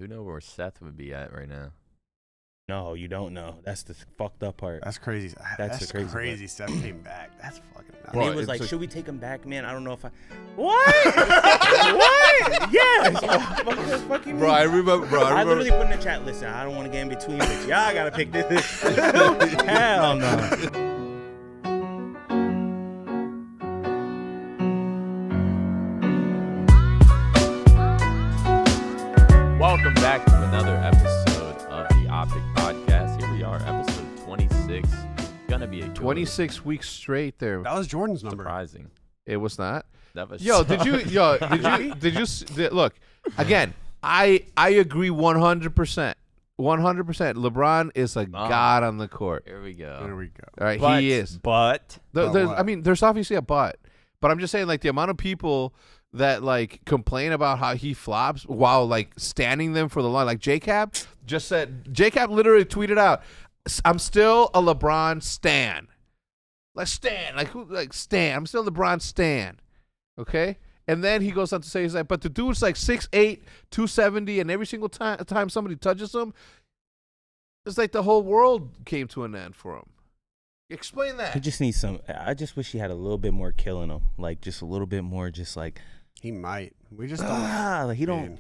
Who knows where Seth would be at right now? No, you don't know. That's the fucked up part. That's crazy. That's the crazy. Seth came back. That's fucking nuts. And he Bro, was like, it's should we take him back, man? I don't know if I... What? What? Yes. Fucking Bro, I remember. Bro, I literally put in the chat, listen, I don't want to get in between, but y'all got to pick this. Hell no. Welcome back to another episode of the OpTic Podcast. Here we are, episode 26. Gonna be a 26 weeks straight there. That was Jordan's number. surprising. It was not. That was Look again? I agree 100%. 100%. LeBron is a god on the court. Here we go. There we go. All right, But- he is. But There's obviously a but I'm just saying, like, the amount of people that like complain about how he flops while like standing them for the line. Like JCap literally tweeted out, "I'm still a LeBron stan." Like stan, like who? Like stan. I'm still a LeBron stan. Okay. And then he goes on to say, he's like, but the dude's like 6'8", 270, and every single time somebody touches him, it's like the whole world came to an end for him. Explain that. He just needs some... I just wish he had a little bit more kill in him. Like, just a little bit more just like... He might. We just don't. like he don't... Man.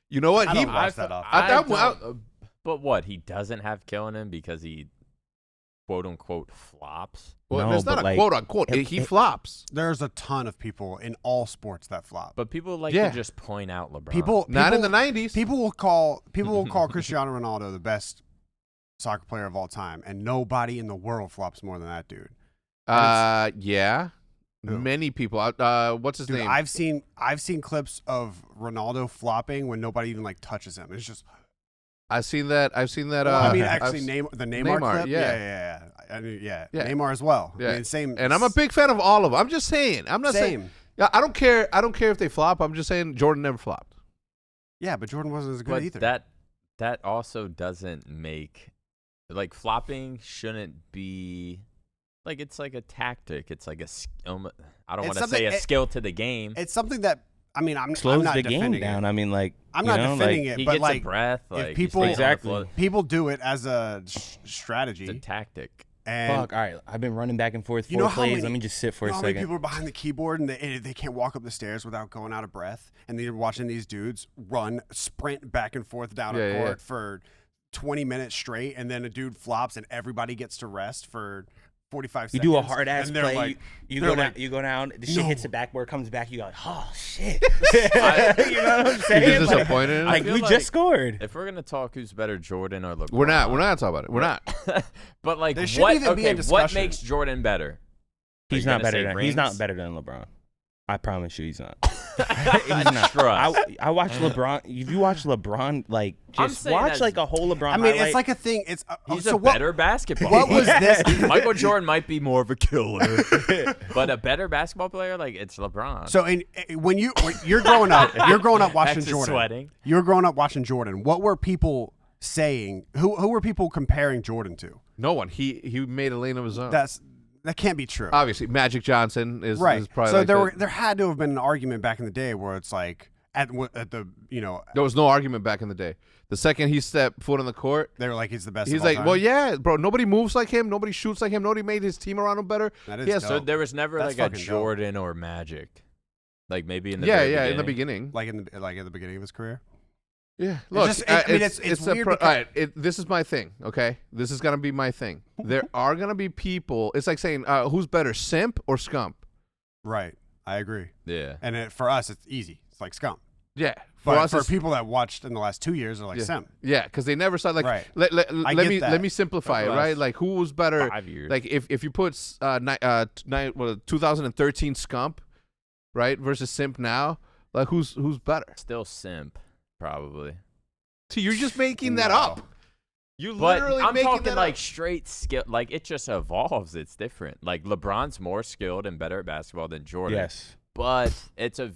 You know what? I don't watch that often. But what? He doesn't have killing him because he quote unquote flops. Well, No, it's not but, a like, quote unquote. He flops. There's a ton of people in all sports that flop. But people like Yeah. to just point out LeBron. People Not in the 90s. People will call Cristiano Ronaldo the best soccer player of all time, and nobody in the world flops more than that dude. Yeah. Who? Many people. What's his Dude, name? I've seen clips of Ronaldo flopping when nobody even like touches him. It's just. I've seen that. I mean, actually, I've- the Neymar clip. yeah. Yeah. Yeah. Neymar as well. Yeah. I mean, same. And I'm a big fan of all of them. I'm just saying. I'm not saying. Same. Yeah, I don't care. I don't care if they flop. I'm just saying Jordan never flopped. Yeah, but Jordan wasn't as good But either. that also doesn't make, like, flopping shouldn't be, like, it's like a tactic. It's like I don't want to say a skill to the game. It's something that I'm slows not the defending game down. it. I mean, like... I'm you not know, defending like, it, He but gets like a breath. if Like, people- he's staying on the Exactly. floor. people do it as a It's a strategy. tactic. And Fuck, all right. I've been running back and forth You know four how plays. many- Let me just sit for you a know how many second. people are behind the keyboard and they can't walk up the stairs without going out of breath, and they're watching these dudes sprint back and forth down a court for 20 minutes straight, and then a dude flops and everybody gets to rest for 45 You seconds. do a hard ass and they're play. like- you they're go down. like, You go down. The shit "No." hits the backboard, comes back. You go like, oh shit. You know what I'm saying? You're Like, disappointed. I like feel we like- just scored. If we're gonna talk who's better, Jordan or LeBron, We're not talking about it. We're not. But like, There shouldn't what? even be a Okay, what discussion. makes Jordan better? He's you not gonna better say than. He's not rings? better than LeBron. I promise you, he's not. He's not. Trust. I watch LeBron. If you watch LeBron, like I'm just saying watch as- like a whole LeBron. I mean, highlight. it's like a thing. It's He's so a what- better basketball What player. was this? Michael Jordan might be more of a killer, but a better basketball player, like it's LeBron. So when you're growing up, watching Hex is Jordan. sweating. You're growing up watching Jordan. What were people saying? Who were people comparing Jordan to? No one. He made a lane of his own. That can't be true. Obviously, Magic Johnson is Right. Is probably So like there had to have been an argument back in the day where it's like at the there was no argument back in the day. The second he stepped foot on the court, they were like he's the best. he's of all like, time. well, yeah, bro. Nobody moves like him. Nobody shoots like him. Nobody made his team around him better. That is Yeah, dope. So there was never That's like a fucking dope. Jordan or Magic, like maybe in the Yeah, very yeah. In the beginning. beginning. like at the beginning of his career. Yeah. Look, it's weird because- all right, this is my thing. Okay, this is gonna be my thing. There are gonna be people. It's like saying, who's better, simp or scump? Right. I agree. Yeah. And for us, it's easy. It's like scum. Yeah. But for it's- people that watched in the last 2 years, they're like yeah. simp. Yeah, because they never saw like. Right. Let get that. me simplify it. But Right, last like who was better? 5 years. Like if you put 2013 scump, right, versus simp now, like who's better? Still simp, probably. See, you're just making that No. up. You But literally I'm making talking that like up. straight skill. Like it just evolves. It's different. Like LeBron's more skilled and better at basketball than Jordan. yes. But it's a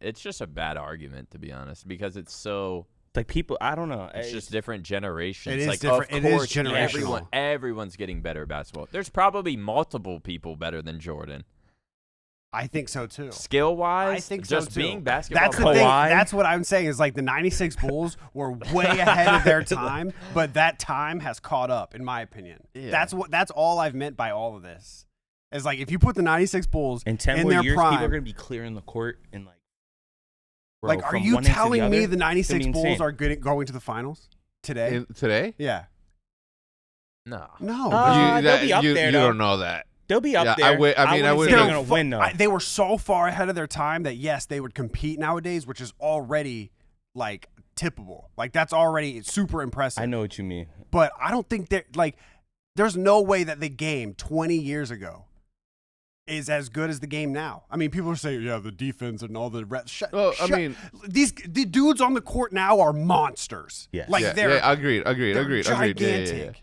it's just a bad argument, to be honest, because it's so, Like people, I don't know. it's just different generations. It is like, different. Of It is course, generational. everyone's getting better at basketball. There's probably multiple people better than Jordan. I think so too. Skill wise, I think just so too. being basketball. That's the thing. That's what I'm saying is like the '96 Bulls were way ahead of their time, but that time has caught up, in my opinion. Yeah. That's all I've meant by all of this. Is like if you put the '96 Bulls in 10 in more their years, prime, people are gonna be clearing the court and like. Bro, like, are you telling me the '96 Bulls are going to the finals today? Today? Yeah. No. They'll be up there. You don't know that. They'll be up there. I would say they're gonna win though. They were so far ahead of their time that yes, they would compete nowadays, which is already like tippable. Like that's already super impressive. I know what you mean, but I don't think that like there's no way that the game 20 years ago is as good as the game now. I mean, people are saying, yeah, the defense and all the reps. The dudes on the court now are monsters. Yeah, like they're agreed. Gigantic.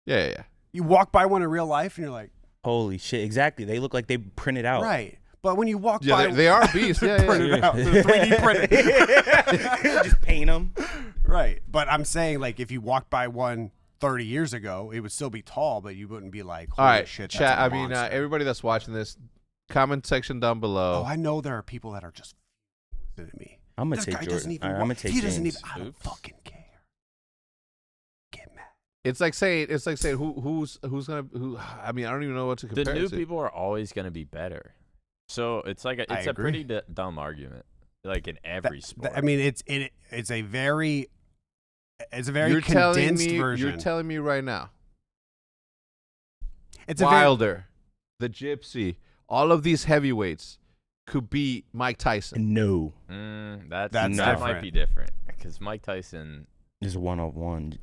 Yeah. You walk by one in real life, and you're like, holy shit! Exactly. They look like they printed out. Right. But when you walk by, they are beasts. Printed out. They're 3D printed. Just paint them. Right. But I'm saying, like, if you walk by one 30 years ago, it would still be tall, but you wouldn't be like, holy all right, shit, chat. that's a I mean, monster. everybody that's watching this, comment section down below. Oh, I know there are people that are just listening to me. I'm gonna take Jordan. I'm gonna take James. I don't fucking care. Get mad. It's like saying who's gonna. I mean, I don't even know what to compare. The new to. people are always gonna be better. So it's like it's a pretty dumb argument, like in every sport. I mean, it's a very condensed version. You're telling me right now. It's Wilder, the Gypsy, all of these heavyweights could beat Mike Tyson. No, that might be different because Mike Tyson is 1-on-1.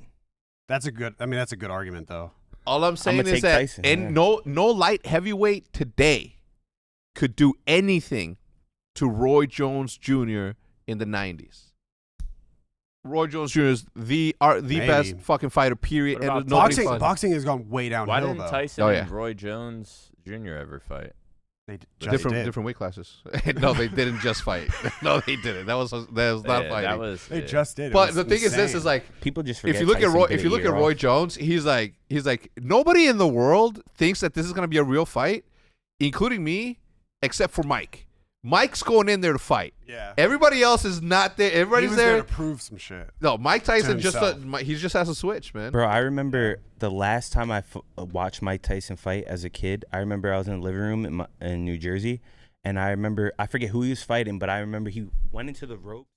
That's a good argument though. All I'm saying is that Tyson, no light heavyweight today could do anything to Roy Jones Jr. in the 90s. Roy Jones Jr. is the best fucking fighter, period. And boxing has gone way downhill. Why didn't though. Tyson and Roy Jones Jr. ever fight? They different weight classes. No, they didn't just fight. No, they didn't. That was not fighting. They just did. But the thing is, this is like people just forget. If you look at Roy Jones, he's like nobody in the world thinks that this is gonna be a real fight, including me, except for Mike. Mike's going in there to fight. Yeah. Everybody else is not there. Everybody's there to prove some shit. No, Mike Tyson he just has a switch, man. Bro, I remember the last time I watched Mike Tyson fight as a kid. I remember I was in the living room in New Jersey, and I forget who he was fighting, but I remember he went into the rope.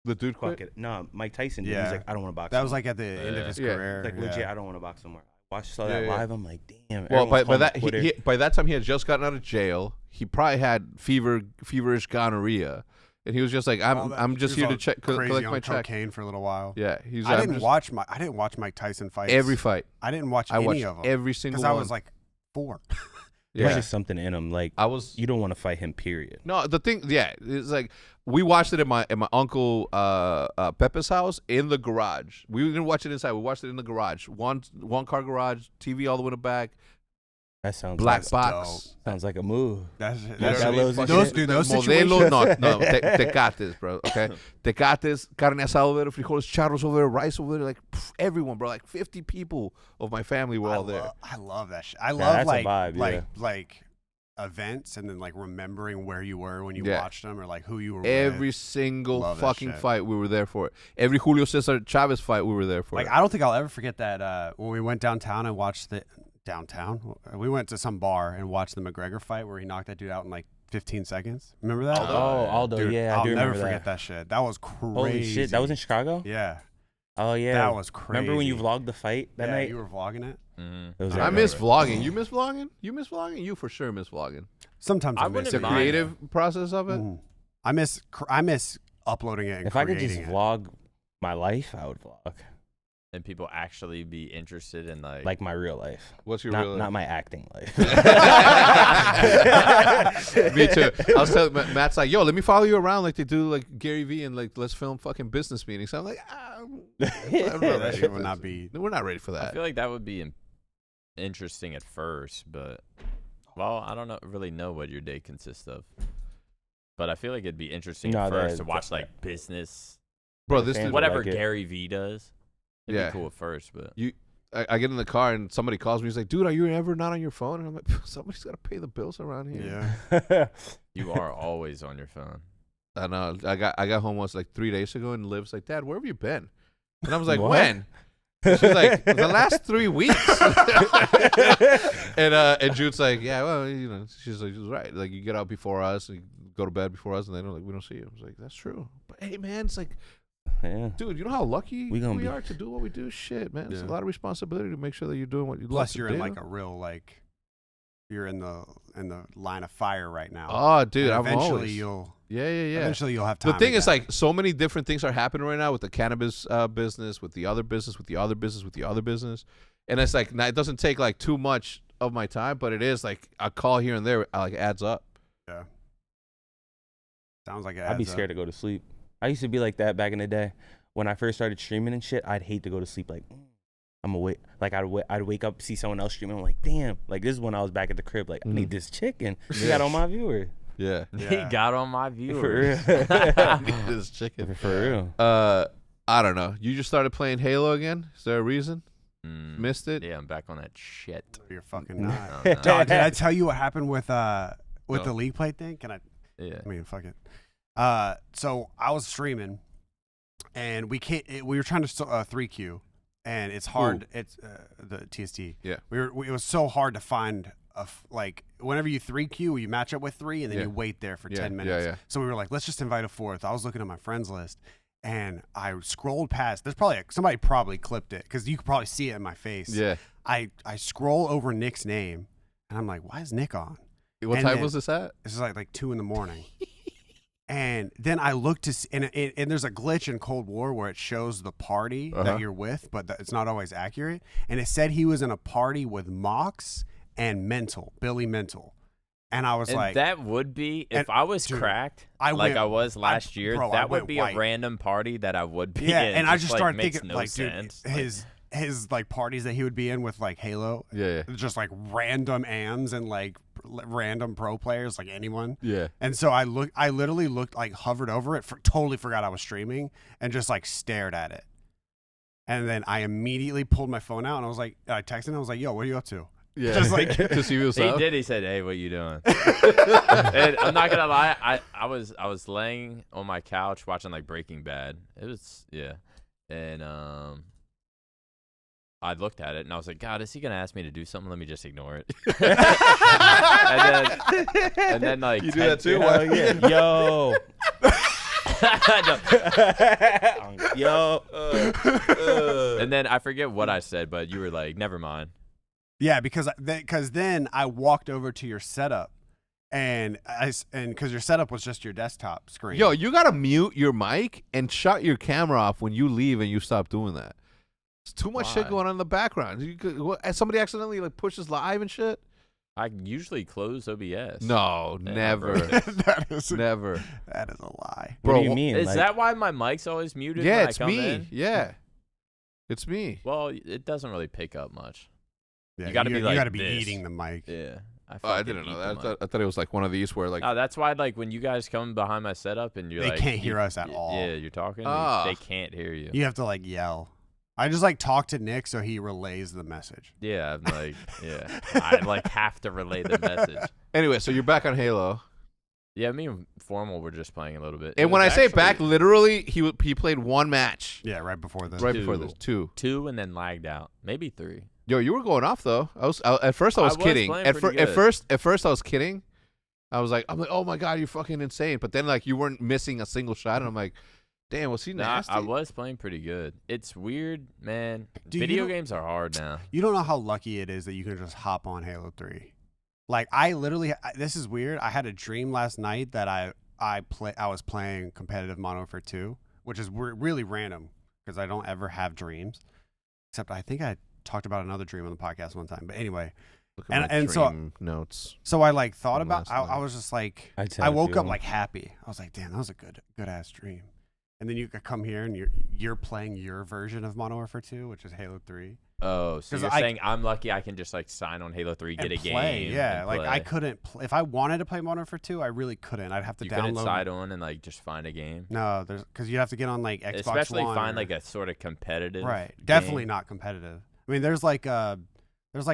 The dude quit? No, Mike Tyson. Yeah. He was like, I don't want to box. That was like at the end of his career. Like legit, I don't want to box anymore. Saw that live. I'm like, damn. Well, by that time he had just gotten out of jail. He probably had feverish gonorrhea, and he was just like, I'm just here to collect my check. Cocaine for a little while. Yeah, I didn't watch Mike Tyson fights. Every fight. I didn't watch any of them. Every single one. Because I was like 4. There's just something in him. Like you don't want to fight him. Period. No, the thing, it's like we watched it at my uncle Pepe's house in the garage. We didn't watch it inside. We watched it in the garage. One car garage, TV all the way in the back. That sounds black box. Dope. Sounds like a move. Those situations. No, tecates, bro. Okay, tecates, carne asada over there, frijoles, charros over there, rice over there. Like everyone, bro. Like 50 people of my family were all there. I love that shit. I love vibe, like events and then like remembering where you were when you watched them or like who you were Every with. single fucking fight we were there for it. Every Julio Cesar Chavez fight we were there for it. I don't think I'll ever forget that when we went downtown and watched we went to some bar and watched the McGregor fight where he knocked that dude out in like 15 seconds. Remember that? Aldo, dude, yeah, I'll never forget that shit. That was crazy. Holy shit, that was in Chicago? Yeah. Oh yeah, that was crazy. Remember when you vlogged the fight that night? You were vlogging it. Mm-hmm. I miss vlogging. You miss vlogging? You miss vlogging? You for sure miss vlogging. Sometimes I miss the creative process of it. I miss uploading it. And if I could just vlog my life, I would vlog. And people actually be interested in like my real life. What's your real life? Not my acting life. Me too. I was telling Matt's like, yo, let me follow you around like they do like Gary Vee and like let's film fucking business meetings. So I'm like, that shit would not be. We're not ready for that. I feel like that would be interesting at first, but I don't really know what your day consists of. But I feel like it'd be interesting at first to watch like business, bro. This is whatever Gary Vee does. It'd be cool at first, but I get in the car and somebody calls me. He's like, dude, are you ever not on your phone? And I'm like, somebody's got to pay the bills around here. Yeah. You are always on your phone. I know. I got home once like 3 days ago, and Liv's like, Dad, where have you been? And I was like, What? when? And she's like, the last 3 weeks. And Jude's like, yeah, well, she's like, she's right. Like, you get out before us, and you go to bed before us, and then like we don't see you. I was like, that's true. But hey, man, it's like, Yeah. dude, you know how lucky We are to do what we do? Shit, man. It's a Yeah. lot of responsibility to make sure that you're doing what you love Plus, to you're do. in like a real like, you're in the line of fire right now. Oh, dude, And I'm eventually always. you'll Yeah. eventually you'll have time. The thing is, again. like, so many different things are happening right now with the cannabis business, with the other business, with the other business, with the other business. And it's like, it doesn't take like too much of my time, but it is like a call here and there, like, adds up. yeah. Sounds like it I'd be adds up. scared to go to sleep. I used to be like that back in the day. When I first started streaming and shit, I'd hate to go to sleep. Like, I'm awake. Like, I'd wake up, see someone else streaming. I'm like, damn. Like, this is when I was back at the crib. Like, I need this chicken. She got on my viewer. Yeah. He got on my For viewers. real. This chicken. For real. I don't know. You just started playing Halo again? Is there a reason? Missed it? Yeah, I'm back on that shit. You're fucking not. Oh, no. Dog, did I tell you what happened with the league play thing? Can I? Yeah. I mean, fuck it. So I was streaming, and we were trying to 3Q, and it's hard. It's the TST. Yeah. It was so hard to find like whenever you 3Q, you match up with 3, and then you wait there for 10 minutes. Yeah. So we were like, let's just invite a 4th. I was looking at my friends list, and I scrolled past. There's probably somebody probably clipped it because you could probably see it in my face. Yeah. I scroll over Nick's name, and I'm like, why is Nick on? What And time then- was this at? This is like 2 a.m. And then I look to see, and there's a glitch in Cold War where it shows the party that you're with, but it's not always accurate. And it said he was in a party with Mox and Billy Mental. And I was And like, that would be, if and, I was dude, like I was last year, bro, I that would went be white. a random party that I would be yeah. in. And I just like, started makes thinking, no like, sense. dude, his like parties that he would be in with like Halo, Yeah. just like random AMs and like random pro players, like anyone. Yeah. And so I literally looked, like, hovered over it, totally forgot I was streaming, and just like stared at it. And then I immediately pulled my phone out, and I was like, I texted him, I was like, yo, what are you up to? Yeah. Just like to see what's He up. did. He said, "Hey, what you doing?" And I'm not gonna lie. I was laying on my couch watching like Breaking Bad. It was and I looked at it and I was like, God, is he gonna ask me to do something? Let me just ignore it. and then like You do that too? Hell yeah. Yo. Yo. Uh. Uh. Uh. Uh. And then I forget what I said, but you were like, never mind. Yeah, because then I walked over to your setup, and because your setup was just your desktop screen. Yo, you gotta mute your mic and shut your camera off when you leave and you stop doing that. It's too much shit Why? going on in the background. Somebody accidentally like pushes live and shit. I usually close OBS. No, Yeah, never, that is never. that is a lie. What do you Bro, mean? Is Like, that why my mic's always muted? Yeah, when I it's come me. in? Yeah, it's me. Well, it doesn't really pick up much. Yeah, You gotta be you like gotta be this. eating the mic. Yeah. I fucking didn't know eat that. the mic. I thought it was like one of these where like No, that's why like when you guys come behind my setup and you're They like, can't hear us at all. Yeah, you're talking. Ah. They can't hear you. You have to like yell. I just like talk to Nick so he relays the message. Yeah, I'm like, yeah, I like have to relay the message. Anyway, so you're back on Halo. Yeah, me and Formal were just playing a little bit. It And when I was say actually back, literally, he played one match Yeah, right before this. right Two. before this. 2. 2 and then lagged out, maybe 3. Yo, you were going off though. At first I was I was kidding. playing At pretty good. first I was kidding. I'm like, oh my god, you're fucking insane. But then like you weren't missing a single shot, and I'm like, damn, was he Nah, nasty? I was playing pretty good. It's weird, man. Dude, Video you don't- games are hard now. You don't know how lucky it is that you can just hop on Halo 3. Like I literally, this is weird. I had a dream last night that I was playing competitive Modern Warfare 2, which is really random because I don't ever have dreams. Except I think I talked about another dream on the podcast one time. But anyway, Look at my and so- dream notes. so I like thought From about. last night. I was just like, I'd say I a woke few up of like happy. I was like, damn, that was a good ass dream. And then you could come here and you're playing your version of Modern Warfare 2, which is Halo 3. Oh, so 'Cause you're I- saying I'm lucky I can just like sign on Halo 3, get and a play. game. Yeah, and like I play. couldn't. If I wanted to play Modern Warfare 2, I really couldn't. I'd have to You download. couldn't side on and like just find a game. No, because you have to get on like Xbox Especially One find or- like a sort of competitive. right. game. Definitely not competitive. I mean, there's like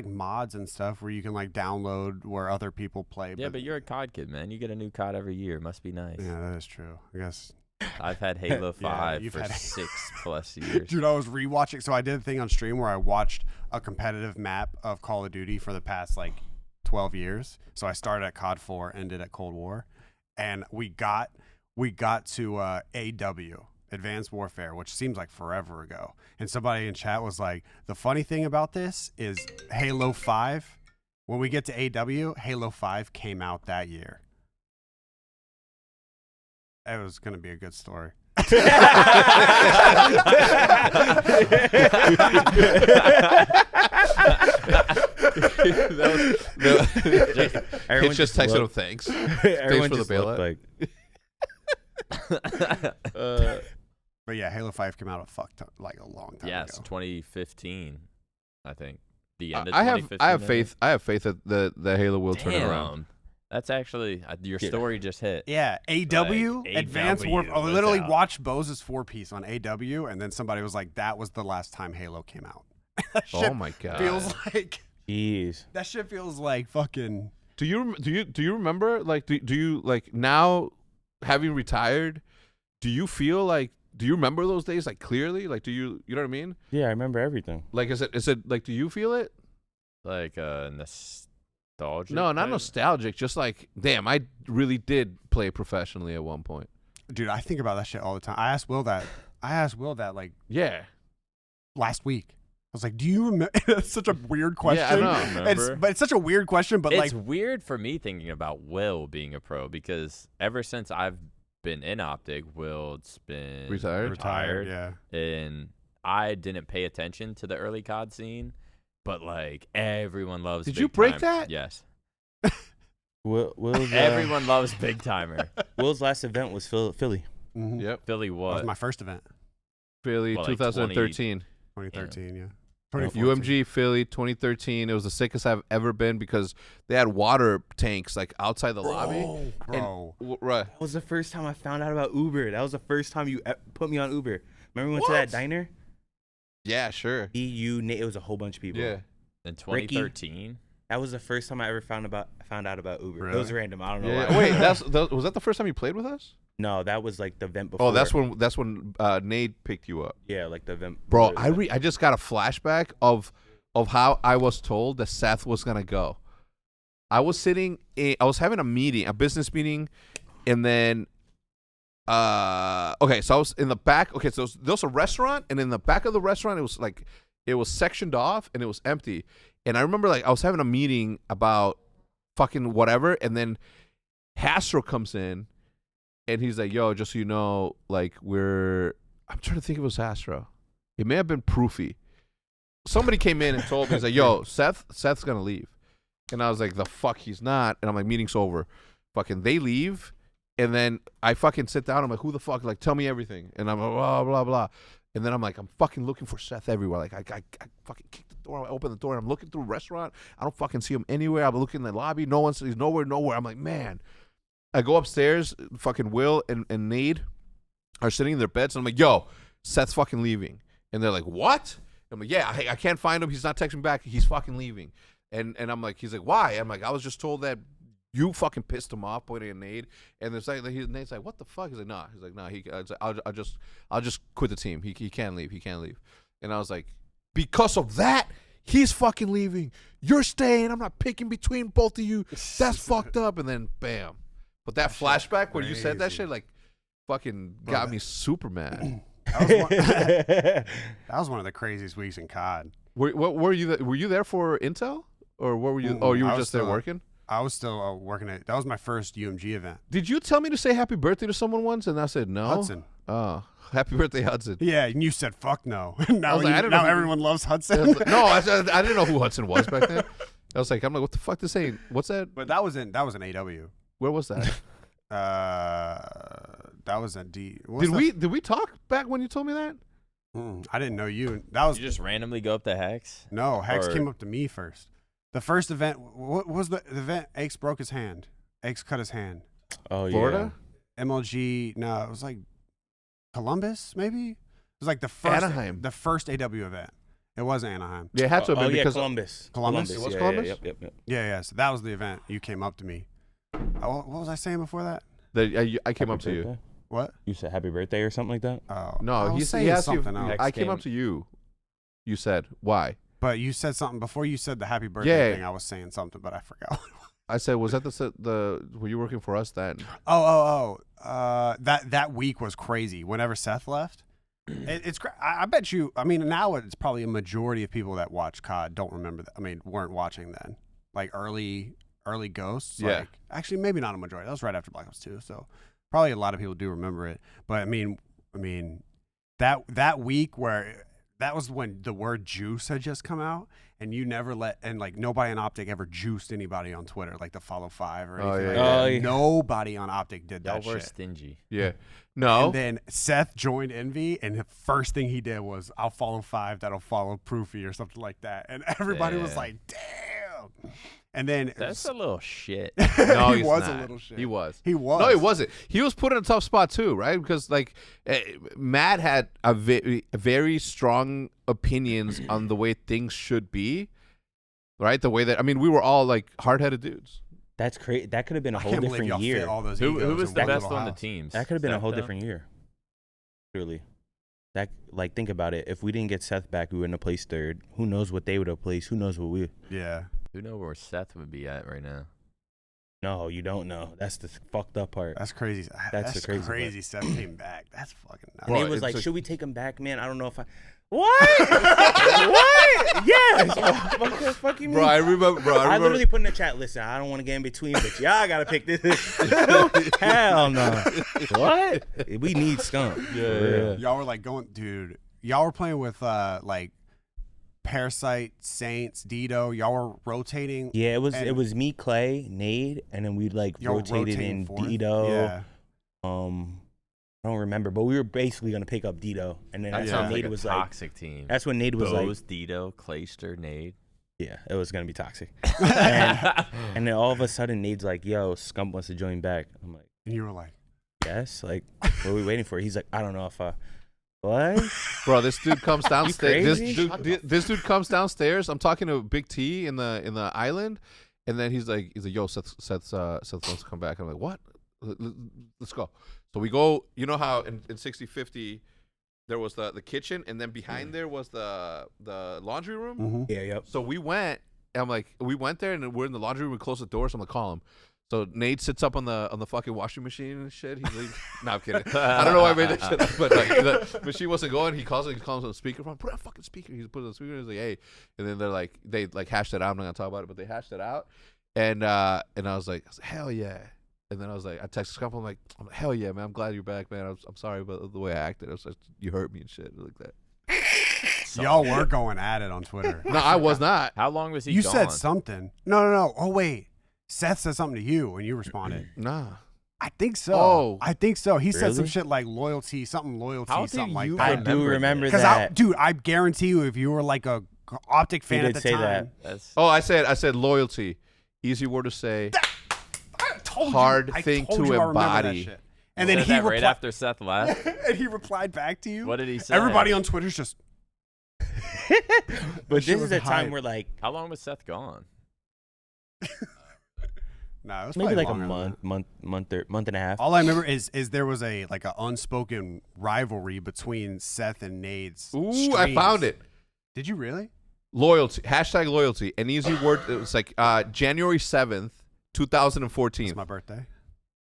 mods and stuff where you can like download where other people play. Yeah, but you're a COD kid, man. You get a new COD every year. Must be nice. Yeah, that is true. I guess. I've had Halo 5 for 6+ years. Dude, I was rewatching. So I did a thing on stream where I watched a competitive map of Call of Duty for the past like 12 years. So I started at COD 4, ended at Cold War, and we got to AW, Advanced Warfare, which seems like forever ago. And somebody in chat was like, the funny thing about this is Halo 5, when we get to AW, Halo 5 came out that year. It was going to be a good story. Hitch just texted him thanks. Thanks for the bailout. But yeah, Halo 5 came out like a long time ago. Yes, 2015, I think. The end of I 2015. have faith that the Halo will turn around. That's actually your story just hit. Yeah, AW, Like, Advanced AW Warfare. I was literally out. watched MBoZe's 4-piece on AW, and then somebody was like, "That was the last time Halo came out." Oh my god! Feels like Jeez. that shit feels like fucking. Do you remember, like, do you like, now having retired, do you feel like, do you remember those days like clearly? Like, you know what I mean? Yeah, I remember everything. Like, is it like, do you feel it? Like nostalgic? No, not type? nostalgic. Just like, damn, I really did play professionally at one point. Dude, I think about that shit all the time. I asked Will that like Yeah. last week. I was like, "Do you remember?" It's such a weird question. Yeah, I know. It's such a weird question, but It's like, weird for me thinking about Will being a pro because ever since I've been in OpTic, Will's been retired, yeah. And I didn't pay attention to the early COD scene, but like everyone loves. Did Big you break Time. that? Yes. Will's, Everyone loves Big Timer. Will's last event was Philly. Mm-hmm. Yep. Philly That what? was my first event, Philly, Well, like 2013. 2013. Yeah. UMG Philly 2013. It was the sickest I've ever been because they had water tanks like outside the lobby. Bro. Right. That was the first time I found out about Uber. That was the first time you put me on Uber. Remember we went to that diner? Yeah, sure. It was a whole bunch of people. Yeah. In 2013. That was the first time I ever found out about Uber. Really? It was random. I don't know Yeah. why. Wait, was that the first time you played with us? No, that was like the event before. Oh, that's when Nate picked you up. Yeah, like the event. Bro, before I just got a flashback of how I was told that Seth was gonna go. I was having a business meeting, and then okay, so I was in the back. Okay, so there was a restaurant, and in the back of the restaurant, it was sectioned off and it was empty. And I remember like I was having a meeting about fucking whatever, and then Hastro comes in, and he's like, "Yo, just so you know, like I'm trying to think if it was Hastro. It may have been Proofy. Somebody came in and told me, he's like, "Yo, Seth's gonna leave," and I was like, "The fuck, he's not." And I'm like, "Meeting's over." Fucking, they leave, and then I fucking sit down. I'm like, "Who the fuck? Like, tell me everything." And I'm like, blah blah blah, and then I'm like, I'm fucking looking for Seth everywhere. Like, I fucking kicked the door. I open the door, and I'm looking through the restaurant. I don't fucking see him anywhere. I'm looking in the lobby. He's nowhere. I'm like, man. I go upstairs. Fucking Will and Nade are sitting in their beds, and I'm like, "Yo, Seth's fucking leaving," and they're like, "What?" I'm like, "Yeah, I can't find him. He's not texting back. He's fucking leaving." And I'm like, he's like, "Why?" I'm like, "I was just told that you fucking pissed him off," pointing at Nade. And it's like, Nade's like, "What the fuck?" He's like, "Nah." He's like, "Nah." I'll just quit the team. He can't leave. He can't leave. And I was like, because of that, he's fucking leaving. You're staying. I'm not picking between both of you. That's fucked up. And then bam. But that flashback where you said that shit, like, fucking got me super mad. That was one of the craziest weeks in COD. Were you there for Intel, or what were you? Oh, you were just there working. I was still working at. That was my first UMG event. Did you tell me to say happy birthday to someone once, and I said no? Hudson. Oh, happy birthday, Hudson. Yeah, and you said fuck no. now like, I don't know who- everyone loves Hudson. No, I didn't know who Hudson was back then. I was like, what the fuck to say? What's that? But that was in AW. Where was that? That was at D. Did we talk back when you told me that? I didn't know you. That was You just randomly go up to Hex? no. Hex Or- came up to me first. The first event. What was the event? Aches broke his hand. Aches cut his hand. Oh, Florida? MLG. No, it was like Columbus. Maybe it was like the first Anaheim. The first AW event. It was Anaheim. Yeah, it had to have been because Columbus. Columbus? It was Yeah, Columbus? Yep. Yeah. So that was the event. You came up to me. What was I saying before that? I came up to you. Birthday? What? You said happy birthday or something like that? Oh, No, I was he saying asked you. something else. I came up to you. You said why? But you said something before you said the happy birthday Yeah. thing. I was saying something, but I forgot. I said, was that the were you working for us then? That week was crazy. Whenever Seth left, it's. I bet you. I mean, now it's probably a majority of people that watch COD don't remember that. I mean, weren't watching then. Like early Ghosts. Yeah. Like, actually, maybe not a majority. That was right after Black Ops 2. So probably a lot of people do remember it. But I mean, that week where. That was when the word juice had just come out, and you never like nobody on OpTic ever juiced anybody on Twitter, like the follow 5 or anything like that. Yeah. Nobody on OpTic did that Y'all were shit. stingy. Yeah. No. And then Seth joined Envy, and the first thing he did was, I'll follow 5 that'll follow Proofy or something like that. And everybody was like, damn. And then That's a little shit. No, he he's was not. a little shit. He was. He was. No, he wasn't. He was put in a tough spot too, right? Because like Matt had a very strong opinions on the way things should be, right? The way that we were all like hard-headed dudes. That's crazy. That could have been a I whole can't believe different y'all year. fit all those Who egos was in the one best little on the house. teams? That could have been a Seth, whole though? different year. Truly. That, like, think about it. If we didn't get Seth back, we wouldn't have placed third. Who knows what they would have placed? Who knows what we? Yeah. Who knows where Seth would be at right now? No, you don't know. That's the fucked up part. That's crazy. That's the crazy crazy. Seth came back. That's fucking nuts. And Bro, he was it's like, like- should we take him back, man? I don't know if I. What? What? Yes. What the fuck you mean? Bro, I remember. I literally put in the chat, listen, I don't want to get in between, but y'all got to pick this. Hell no. What? We need skunk. Yeah. Y'all were like dude. Y'all were playing with like Parasite, Saints, Dido. Y'all were rotating. Yeah, it was And- me, Clay, Nade, and then we like Y'all were rotated rotating in fourth? Dido. Yeah. I don't remember, but we were basically gonna pick up Dido, and then That that's sounds when like Nade a was like, toxic team. that's when Nade was like, MBoZe, Dido, Clayster, Nade. yeah, it was gonna be toxic. and then all of a sudden, Nade's like, yo, Scump wants to join back. I'm like, And you were like, yes, like, what are we waiting for? He's like, I don't know if what? Bro, this dude comes downstairs. crazy? This dude comes downstairs. I'm talking to Big T in the island, and then he's like, yo, Seth wants to come back. I'm like, what? Let's go. So we go. You know how in 6050 there was the kitchen, and then behind there was the laundry room. Yeah, yep. So we went. And I'm like, we went there, and we're in the laundry room. We close the door, so I'm like, call him. So Nate sits up on the fucking washing machine and shit. He's like, no, I'm kidding. I don't know why I made that shit up, but like the machine wasn't going. He calls on the speakerphone. Put on fucking speaker. He's put on the speaker. He's like, hey, and then they hashed it out. I'm not gonna talk about it, but they hashed it out. And I was like, hell yeah. And then I was like, I texted Scump. I'm like, hell yeah, man. I'm glad you're back, man. I'm sorry about the way I acted. I was like, you hurt me and shit like that. y'all were going at it on Twitter. No, I was not. How long was he You gone? said something. No. Oh wait, Seth said something to you, and you responded. Nah. I think so. Oh. I think so. He said some Really? shit like loyalty, something How something do like you that. I do remember Because that. dude, I guarantee you, if you were like a OpTic fan He at did the say time, that. That's Oh, I said loyalty. Easy word to say. I told Hard you, thing I told to you I remember that embody. shit. And said then he that right replied after Seth left. and he replied back to you. What did he say? Everybody on Twitter's just But shit this was is a time hype. where like How long was Seth gone? nah, it was maybe probably like a longer than that. month and a half. All I remember is there was a like an unspoken rivalry between Seth and Nade's. Ooh, streams. I found it. Did you really? Loyalty. Hashtag loyalty. An easy word. It was like January 7th, 2014. It's my birthday.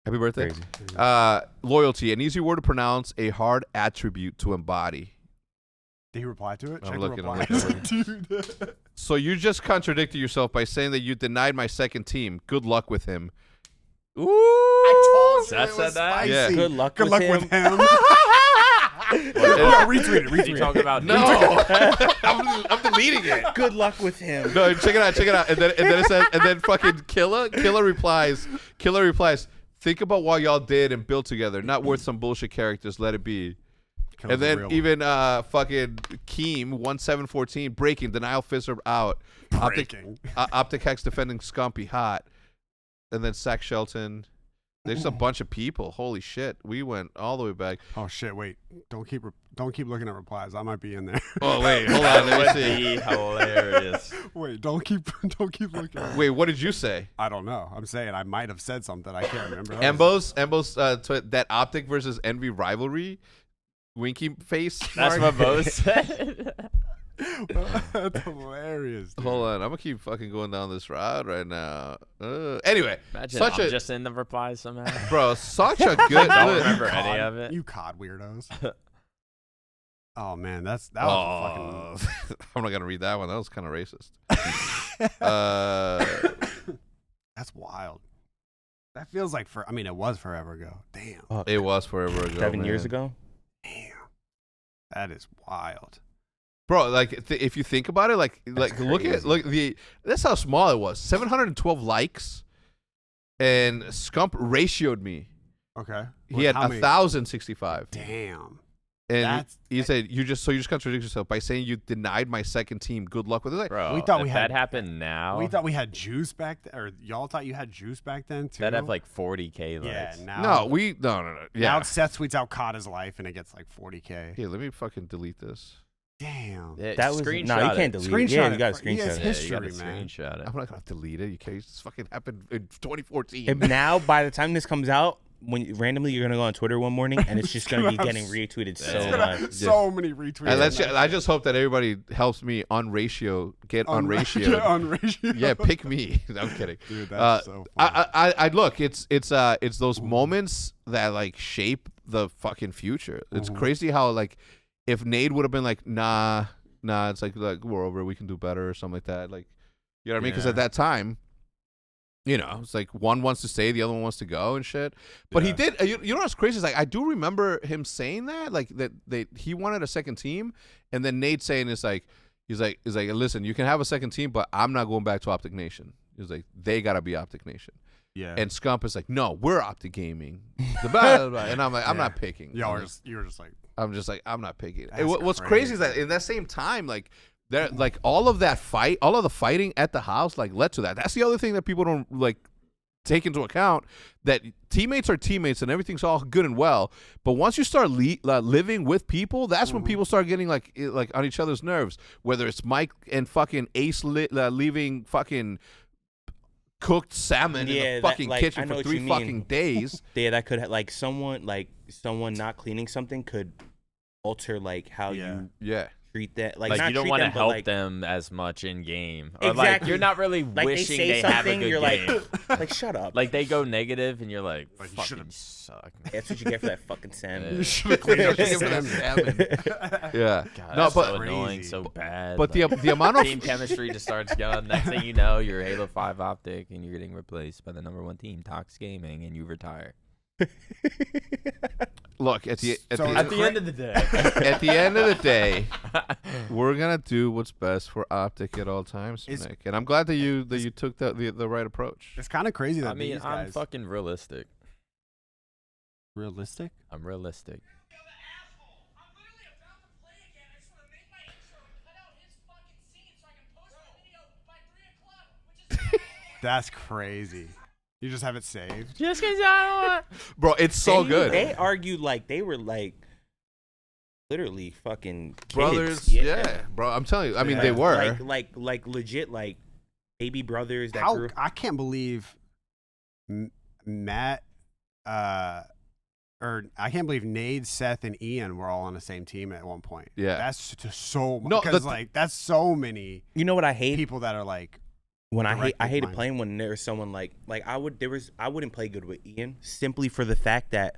Happy birthday. Crazy. Loyalty. An easy word to pronounce, a hard attribute to embody. Did he reply to it? I'm Check looking, the I'm replies. looking. Dude. So you just contradicted yourself by saying that you denied my second team. Good luck with him. Ooh. I told you Seth it was said that? spicy. Yeah. Good luck Good with luck him. with him. Yeah. Retweet it. Did you talk about No. I'm deleting it. Good luck with him. No, check it out. And then it says, and then fucking Killer replies, think about what y'all did and built together. Not worth some bullshit characters. Let it be. And then even fucking Keem 1714 breaking denial fizzer out. breaking. OpTic HECZ defending Scumpy hot. And then Sack Shelton. There's a bunch of people. Holy shit. We went all the way back. Oh shit! Wait, don't keep looking at replies. I might be in there. Oh wait, hold on. Let me see. Be hilarious. Wait, don't keep looking. Wait, what did you say? I don't know. I'm saying I might have said something. I can't remember. MBoZe, that OpTic versus Envy rivalry, winky face. That's mark. what MaNiaC said. That's hilarious. Dude. Hold on, I'm gonna keep fucking going down this route right now. Anyway, Imagine such I'm a just in the replies somehow. bro, such a good. I don't remember any of it. You COD weirdos. Oh man, that was fucking. I'm not gonna read that one. That was kind of racist. That's wild. That feels like it was forever ago. Damn. It was forever ago. 7 years ago. Damn. That is wild. Bro, like if you think about it, like that's how small it was. 712 likes, and Scump ratioed me. Okay. He had 1,065. Damn. And he said, you just contradict yourself by saying you denied my second team. Good luck with it. Like, Bro, we thought if that happened now. We thought we had juice back then, or y'all thought you had juice back then too. That'd have like 40K likes. Yeah, now. no. Yeah. Now Seth tweets out COD his life and it gets like 40K. Here, let me fucking delete this. Damn. Yeah, That was screenshot no, you it. can't delete it. Screenshot Yeah, it. you got to He has screenshot it. history, Yeah, you gotta man. screenshot it. I'm not gonna delete it. You can't. This fucking happened in 2014. And now, by the time this comes out, randomly you're gonna go on Twitter one morning and it's just gonna be getting retweeted so much. So many retweets. And I just hope that everybody helps me on ratio. Get on ratio. Get on ratio. Yeah, pick me. I'm kidding. Dude, that's so funny. I look. It's those moments that like shape the fucking future. It's crazy how like if Nade would have been like nah, it's like we're over. We can do better or something like that. Like you know what I mean? Because at that time. You know, it's like one wants to stay, the other one wants to go and shit. But he did. You know what's crazy is like I do remember him saying that, like that he wanted a second team, and then Nate saying he's like, listen, you can have a second team, but I'm not going back to OpTic Nation. He's like, they gotta be OpTic Nation. Yeah. And Scump is like, no, we're OpTic Gaming. The blah, blah, blah. And I'm like, I'm not picking. You were just like. I'm just like, I'm not picking. That's What's crazy is that in that same time, like. There, like all of the fighting at the house, like led to that. That's the other thing that people don't like take into account. That teammates are teammates and everything's all good and well. But once you start living with people, that's when people start getting like on each other's nerves. Whether it's Mike and fucking Ace leaving fucking cooked salmon in the fucking kitchen for 3 fucking days. Yeah, that could like someone not cleaning something could alter like how you treat that. Like you don't want to help them as much in game. Or like you're not really wishing they have a good you're game. Like shut up. Like they go negative and you're like you fucking suck. That's what you get for that fucking salmon. You should have cleaned up the salmon. Yeah. God, No, that's but so annoying, so bad. But like, the amount of team chemistry just starts going. Next thing you know, you're Halo 5 OpTic and you're getting replaced by the #1 team, Tox Gaming, and you retire. look at the At the end of the day, at the end of the day, we're gonna do what's best for OpTic at all times, Nick. And I'm glad that you took the right approach. It's kind of crazy that I mean, these guys. I'm fucking realistic. Realistic? I'm realistic. That's crazy. You just have it saved. Just because I don't want. Bro, it's so good. They argued like they were like literally fucking kids. Brothers, yeah. Bro, I'm telling you. I mean, they were like legit like baby brothers that grew. I can't believe Matt or I can't believe Nade, Seth, and Ian were all on the same team at one point. Yeah. That's just so much. No, because that's so many You know what I hate? people that are like When I hated minded. playing when there's someone like I wouldn't play good with Ian simply for the fact that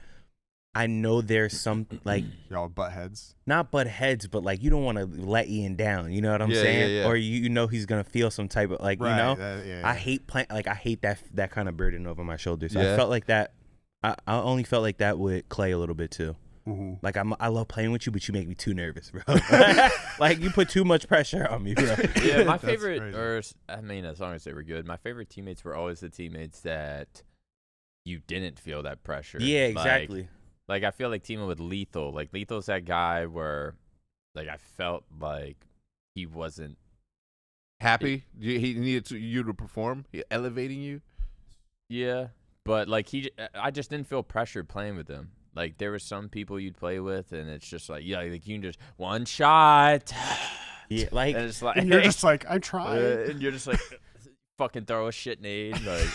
I know there's some like y'all butt heads. not butt heads, but like you don't want to let Ian down. You know what I'm saying? Yeah. Or you know he's gonna feel some type of like Right, you know. yeah. I hate playing like I hate that kind of burden over my shoulders. Yeah. I felt like that. I only felt like that with Clay a little bit too. Mm-hmm. Like I love playing with you, but you make me too nervous, bro. Like you put too much pressure on me, bro. Yeah, my That's favorite, crazy. or I mean, as long as they were good, my favorite teammates were always the teammates that you didn't feel that pressure. Yeah, exactly. Like I feel like teaming with Lethal. Like Lethal's that guy where, like, I felt like he wasn't happy. He needed you to perform, elevating you. Yeah, But like I just didn't feel pressured playing with him. Like there were some people you'd play with, and it's just like like you can just one shot. Yeah, like, and it's like And you're just like, I'm trying. and you're just like fucking throw a shit nade. Like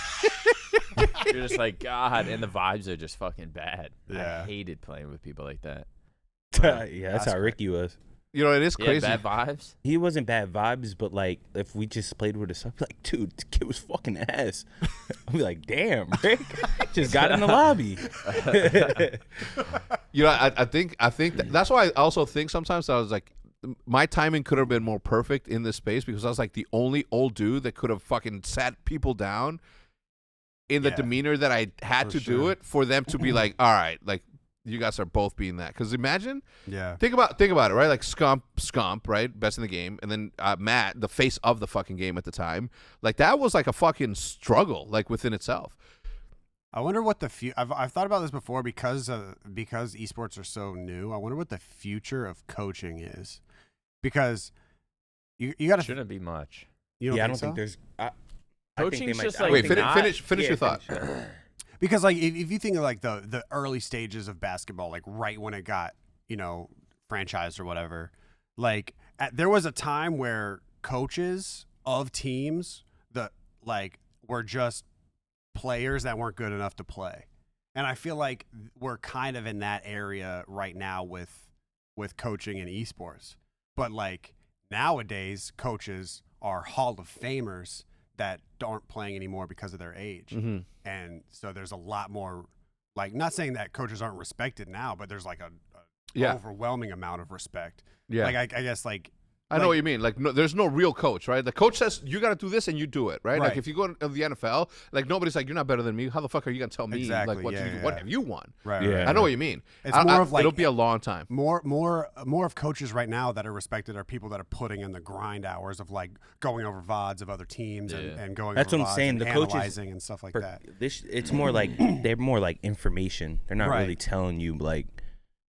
you're just like God, and the vibes are just fucking bad. Yeah. I hated playing with people like that. yeah, that's how Ricky was. You know, it is crazy. Bad vibes. He wasn't bad vibes, but like if we just played with us, I'd be like, dude, this kid was fucking ass. I'd be like, damn, Rick, just got in the lobby. You know, I think that's why I also think sometimes I was like, my timing could have been more perfect in this space because I was like the only old dude that could have fucking sat people down in the demeanor that I had to do it for them to be like, all right, like you guys are both being that. Because imagine, think about it, right? Like Scump, right? Best in the game, and then Matt, the face of the fucking game at the time. Like that was like a fucking struggle, like within itself. I wonder what I've thought about this before because esports are so new. I wonder what the future of coaching is, because you got to shouldn't be much. You don't I think don't so? think there's. Coaching's just I like Wait, think finish your thought. Because like if you think of like the early stages of basketball, like right when it got franchised or whatever, like there was a time where coaches of teams that like were just players that weren't good enough to play, and I feel like we're kind of in that area right now with coaching in esports. But like nowadays, coaches are Hall of Famers that aren't playing anymore because of their age. Mm-hmm. And so there's a lot more, like, not saying that coaches aren't respected now, but there's like a overwhelming amount of respect. Yeah. Like, I guess like. I know what you mean. Like, no, there's no real coach, right? The coach says, you got to do this, and you do it, right? Like, if you go to the NFL, like, nobody's like, you're not better than me. How the fuck are you going to tell me, like, what have you won? Right. Yeah. I know what you mean. It's more of like. It'll be a long time. More of coaches right now that are respected are people that are putting in the grind hours of, like, going over VODs of other teams and going That's over what I'm VODs saying. and The coaches analyzing and stuff like that. It's more like they're more like information. They're not really telling you like.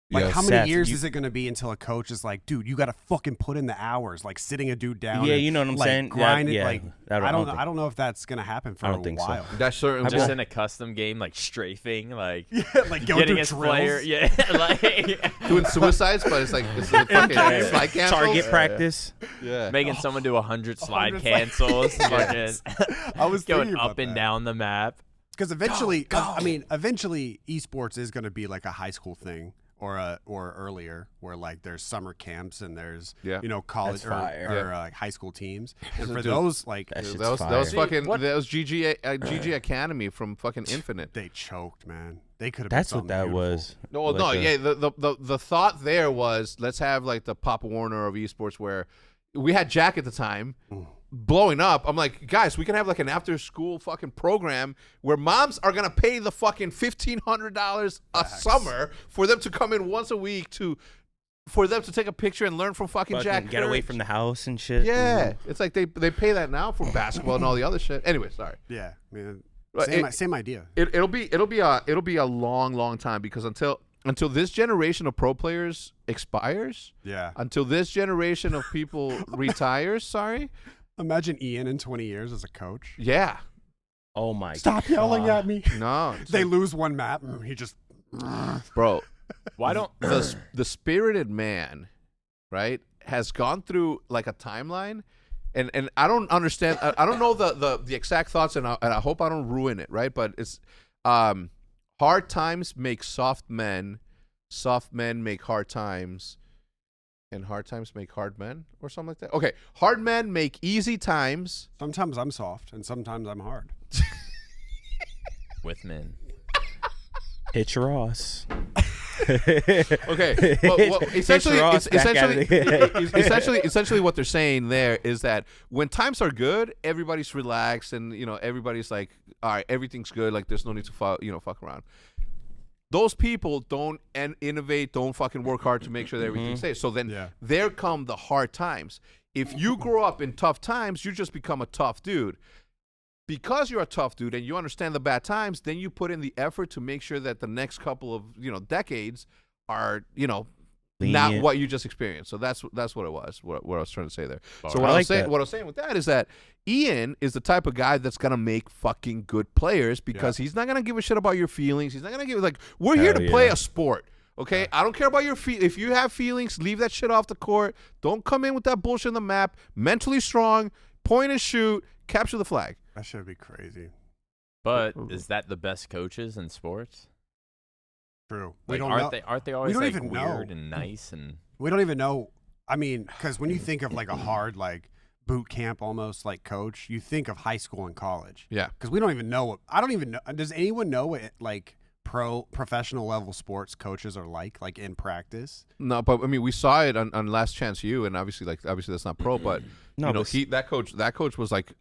Like, Yo, how Seth, many years is it going to be until a coach is like, dude, you got to fucking put in the hours, like sitting a dude down. Yeah, and, you know what I'm like, saying? Grind it. Yeah, Like, I don't know if that's going to happen for I a don't think so. while. That's certainly Just in a custom game, like strafing, like Like going getting through his drills. player, like doing suicides, but it's like it's a fucking slide cancels. Target practice. Yeah. making someone do 100 slide 100 cancels, fucking I was going thinking about up and that. down the map. Because eventually, eventually esports is going to be like a high school thing. Or earlier, where like there's summer camps and there's college or like high school teams, and for those like That was fucking that was GG Academy from fucking Infinite. they choked, man. They could have. That's what that was. No, the thought there was let's have like the Papa Warner of esports where we had Jack at the time. Blowing up. I'm like, guys, we can have like an after school fucking program where moms are gonna pay the fucking $1,500 a summer for them to come in once a week for them to take a picture and learn from fucking Jack. Get away from the house and shit. Yeah, it's like they pay that now for basketball and all the other shit. Anyway, sorry. Yeah, I mean, Right, same idea. It'll be a long time because until this generation of pro players expires, until this generation of people retires, sorry. Imagine Ian in 20 years as a coach. Yeah. Oh my god. Stop yelling at me. No. They lose one map and he just Bro, Why don't the spirited man, right, has gone through like a timeline and I don't understand I don't know the exact thoughts and I hope I don't ruin it, right? But it's hard times make soft men make hard times. And hard times make hard men or something like that. Okay, hard men make easy times. Sometimes I'm soft and sometimes I'm hard. with men? Hitch Ross. Okay, well, essentially what they're saying there is that when times are good, everybody's relaxed and everybody's like, all right, everything's good. Like there's no need to fuck around. Those people don't innovate, don't fucking work hard to make sure that everything stays. So then there come the hard times. If you grow up in tough times, you just become a tough dude. Because you're a tough dude and you understand the bad times, then you put in the effort to make sure that the next couple of decades are lenient. not what you just experienced. So that's what it was. What I was trying to say there. Bar. So what I was saying with that is that Ian is the type of guy that's gonna make fucking good players because he's not gonna give a shit about your feelings. He's not gonna give we're here to play a sport. Okay, I don't care about your if you have feelings, leave that shit off the court. Don't come in with that bullshit on the map. Mentally strong, point and shoot, capture the flag. That should be crazy. But is that the best coaches in sports? True. Like, aren't they always like weird and nice and? We don't even know. I mean, because when you think of like a hard boot camp almost like coach, you think of high school and college. Yeah. Because we don't even know I don't even know. Does anyone know what professional level sports coaches are like in practice? No, but I mean, we saw it on Last Chance U, and obviously that's not pro, but No, that coach was like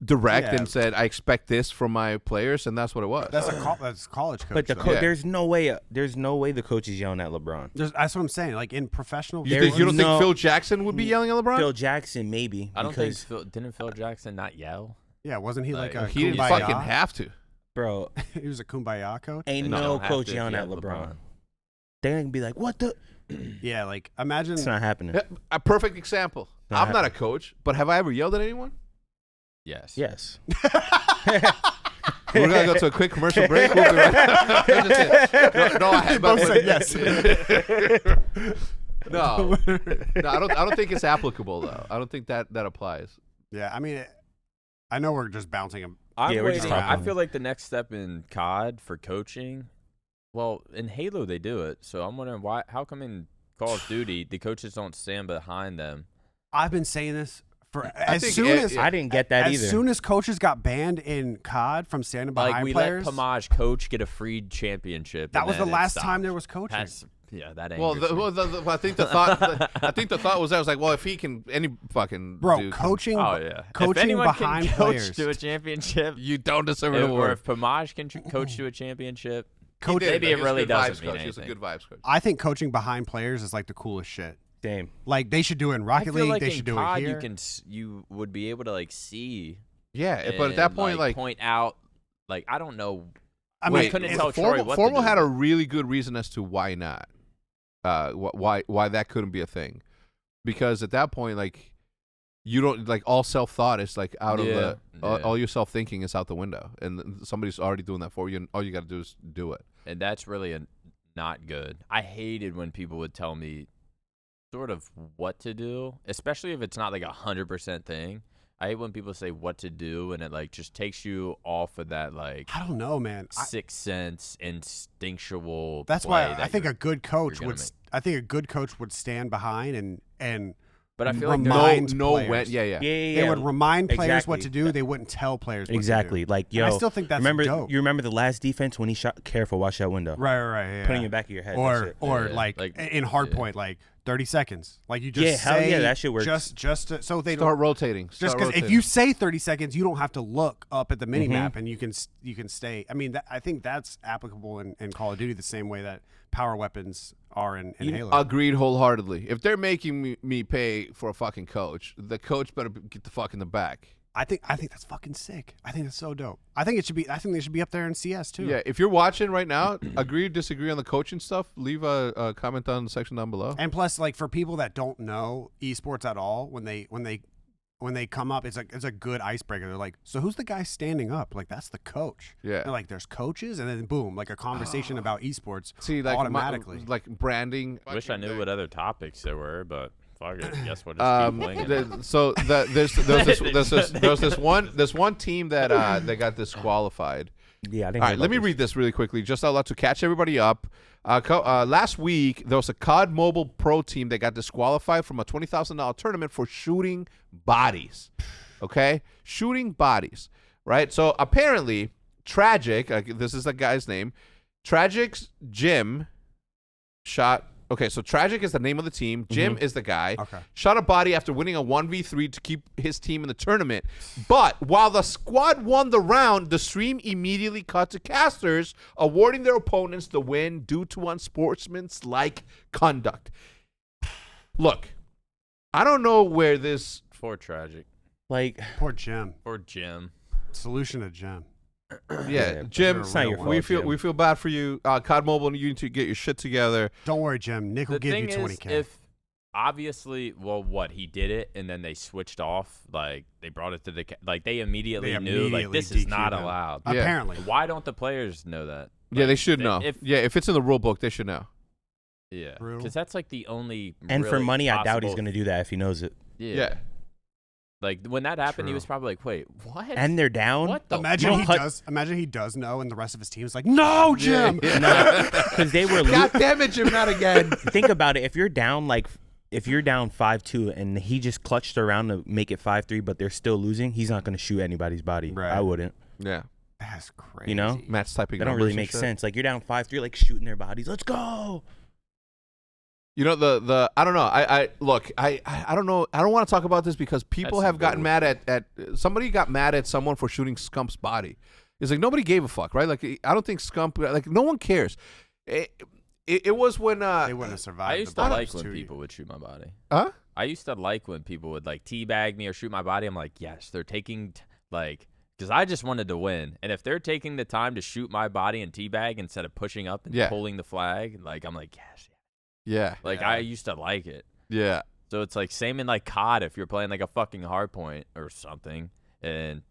direct and said, "I expect this from my players," and that's what it was. That's college coach. But there's no way the coach is yelling at LeBron. That's what I'm saying. Like in professional, you don't think Phil Jackson would be yelling at LeBron? Phil Jackson maybe. I don't think didn't Phil Jackson not yell? Yeah, wasn't he like a he didn't fucking have to, bro. He was a kumbaya coach. Ain't no coach yelling at LeBron. They're gonna be like, "What the?" Yeah, like imagine it's not happening. A perfect example. I'm not a coach, but have I ever yelled at anyone? Yes. Yes. We're gonna go to a quick commercial break. We'll be right back. No, I have both said yes. No, I don't think it's applicable though. I don't think that applies. Yeah, I mean, I know we're just bouncing him. We're just talking. I feel like the next step in COD for coaching. Well, in Halo they do it, so I'm wondering why. How come in Call of Duty the coaches don't stand behind them? I've been saying this for I didn't get that either. As soon as coaches got banned in COD from standing behind players, let Pomage coach get a free championship. That was the last time there was coaching. That ain't I think the thought was that was like, well, if he can, any fucking dude coaching. Oh yeah, coaching if anyone behind can players coach to a championship, you don't deserve an or award. if Pomage can coach to a championship, maybe it really doesn't mean anything. He's a good vibes coach. I think coaching behind players is like the coolest shit. Damn. Like they should do it in Rocket League. They should do it here. You would be able to see. Yeah, but at that point, point out, I don't know. I mean, I couldn't tell Troy what to do. Formal had a really good reason as to why not. Why that couldn't be a thing, because at that point, you don't all self-thought is out of all your self-thinking is out the window, and somebody's already doing that for you, and all you got to do is do it. And that's really not good. I hated when people would tell me sort of what to do, especially if it's not 100% thing. I hate when people say what to do, and it just takes you off of that I don't know, man. Sixth sense, instinctual. That's why I think a good coach would. I think a good coach would stand behind and. But I feel remind like players. Yeah. They would remind players what to do. They wouldn't tell players what to do. Yo, I still think that's dope. You remember the last defense when he shot? Careful, watch that window. Right. Yeah. Putting it back of your head. Or in hardpoint, 30 seconds. You just say. That shit works. Just so they start rotating. Just because if you say 30 seconds, you don't have to look up at the mini map and you can stay. I mean, I think that's applicable in Call of Duty the same way that power weapons are in Halo. Agreed wholeheartedly. If they're making me pay for a fucking coach, the coach better get the fuck in the back. I think that's fucking sick. I think that's so dope. I think they should be up there in CS too. Yeah, if you're watching right now, agree or disagree on the coaching stuff, leave a comment on the section down below. And plus, for people that don't know esports at all, when they come up, it's a good icebreaker. They're like, so who's the guy standing up? That's the coach. Yeah. They're like, there's coaches, and then boom, a conversation about esports. See, automatically. Branding. I wish I knew what other topics there were, but fuck it. Guess we'll just keep winging. So there's this one team that got disqualified. Yeah, I think. All right, let me read this really quickly, just out loud to catch everybody up. Last week, there was a COD Mobile Pro team that got disqualified from a $20,000 tournament for shooting bodies. Okay? Shooting bodies, right? So apparently, Tragic, this is the guy's name, Tragic's Jim shot. Okay, so Tragic is the name of the team. Jim is the guy. Okay. Shot a body after winning a 1v3 to keep his team in the tournament. But while the squad won the round, the stream immediately cut to casters, awarding their opponents the win due to unsportsmanlike conduct. Look, I don't know where this... For Tragic. Poor Jim. Or Jim. Solution to Jim. Yeah, Jim, It's not your fault, Jim. we feel bad for you. COD Mobile, you need to get your shit together. Don't worry, Jim. Nick will The give you thing is, 20K. if obviously, well, what he did it, and then they switched off. Like they brought it to the like they immediately knew like this is not DQ'd him. allowed. Yeah. Apparently. Why don't the players know that? Yeah, Like, they should know. If it's in the rule book, they should know. Yeah, True. because that's like the only. And for really money, I doubt he's possible- gonna do that if he knows it. Yeah. Like when that happened, he True. was probably like, "Wait, what?" And they're down. What the Imagine he fuck? does. Imagine he does know, and the rest of his team's like, "No, Jim." Because they were. God damn it, Jim, not again. Think about it. If you're down 5-2 and he just clutched around to make it 5-3, but they're still losing, he's not gonna shoot anybody's body. Right. I wouldn't. Yeah, That's crazy. You know, Matt's typing. that don't numbers really and make shit. sense. Like you're down 5-3, like shooting their bodies. Let's go. You know the I don't know. I look. I don't know. I don't want to talk about this because people That's have gotten weird. mad at somebody got mad at someone for shooting Scump's body. It's like nobody gave a fuck, right? Like I don't think Scump. Like no one cares. It was when They wouldn't have survived. I used the to bullets like when too. people would shoot my body. huh? I used to like when people would like teabag me or shoot my body. I'm like, yes, they're taking because I just wanted to win. And if they're taking the time to shoot my body and teabag instead of pushing up and Yeah. pulling the flag, like I'm like, yes. Yeah. Like I used to like it. Yeah. So it's like same in like COD if you're playing like a fucking hard point or something. And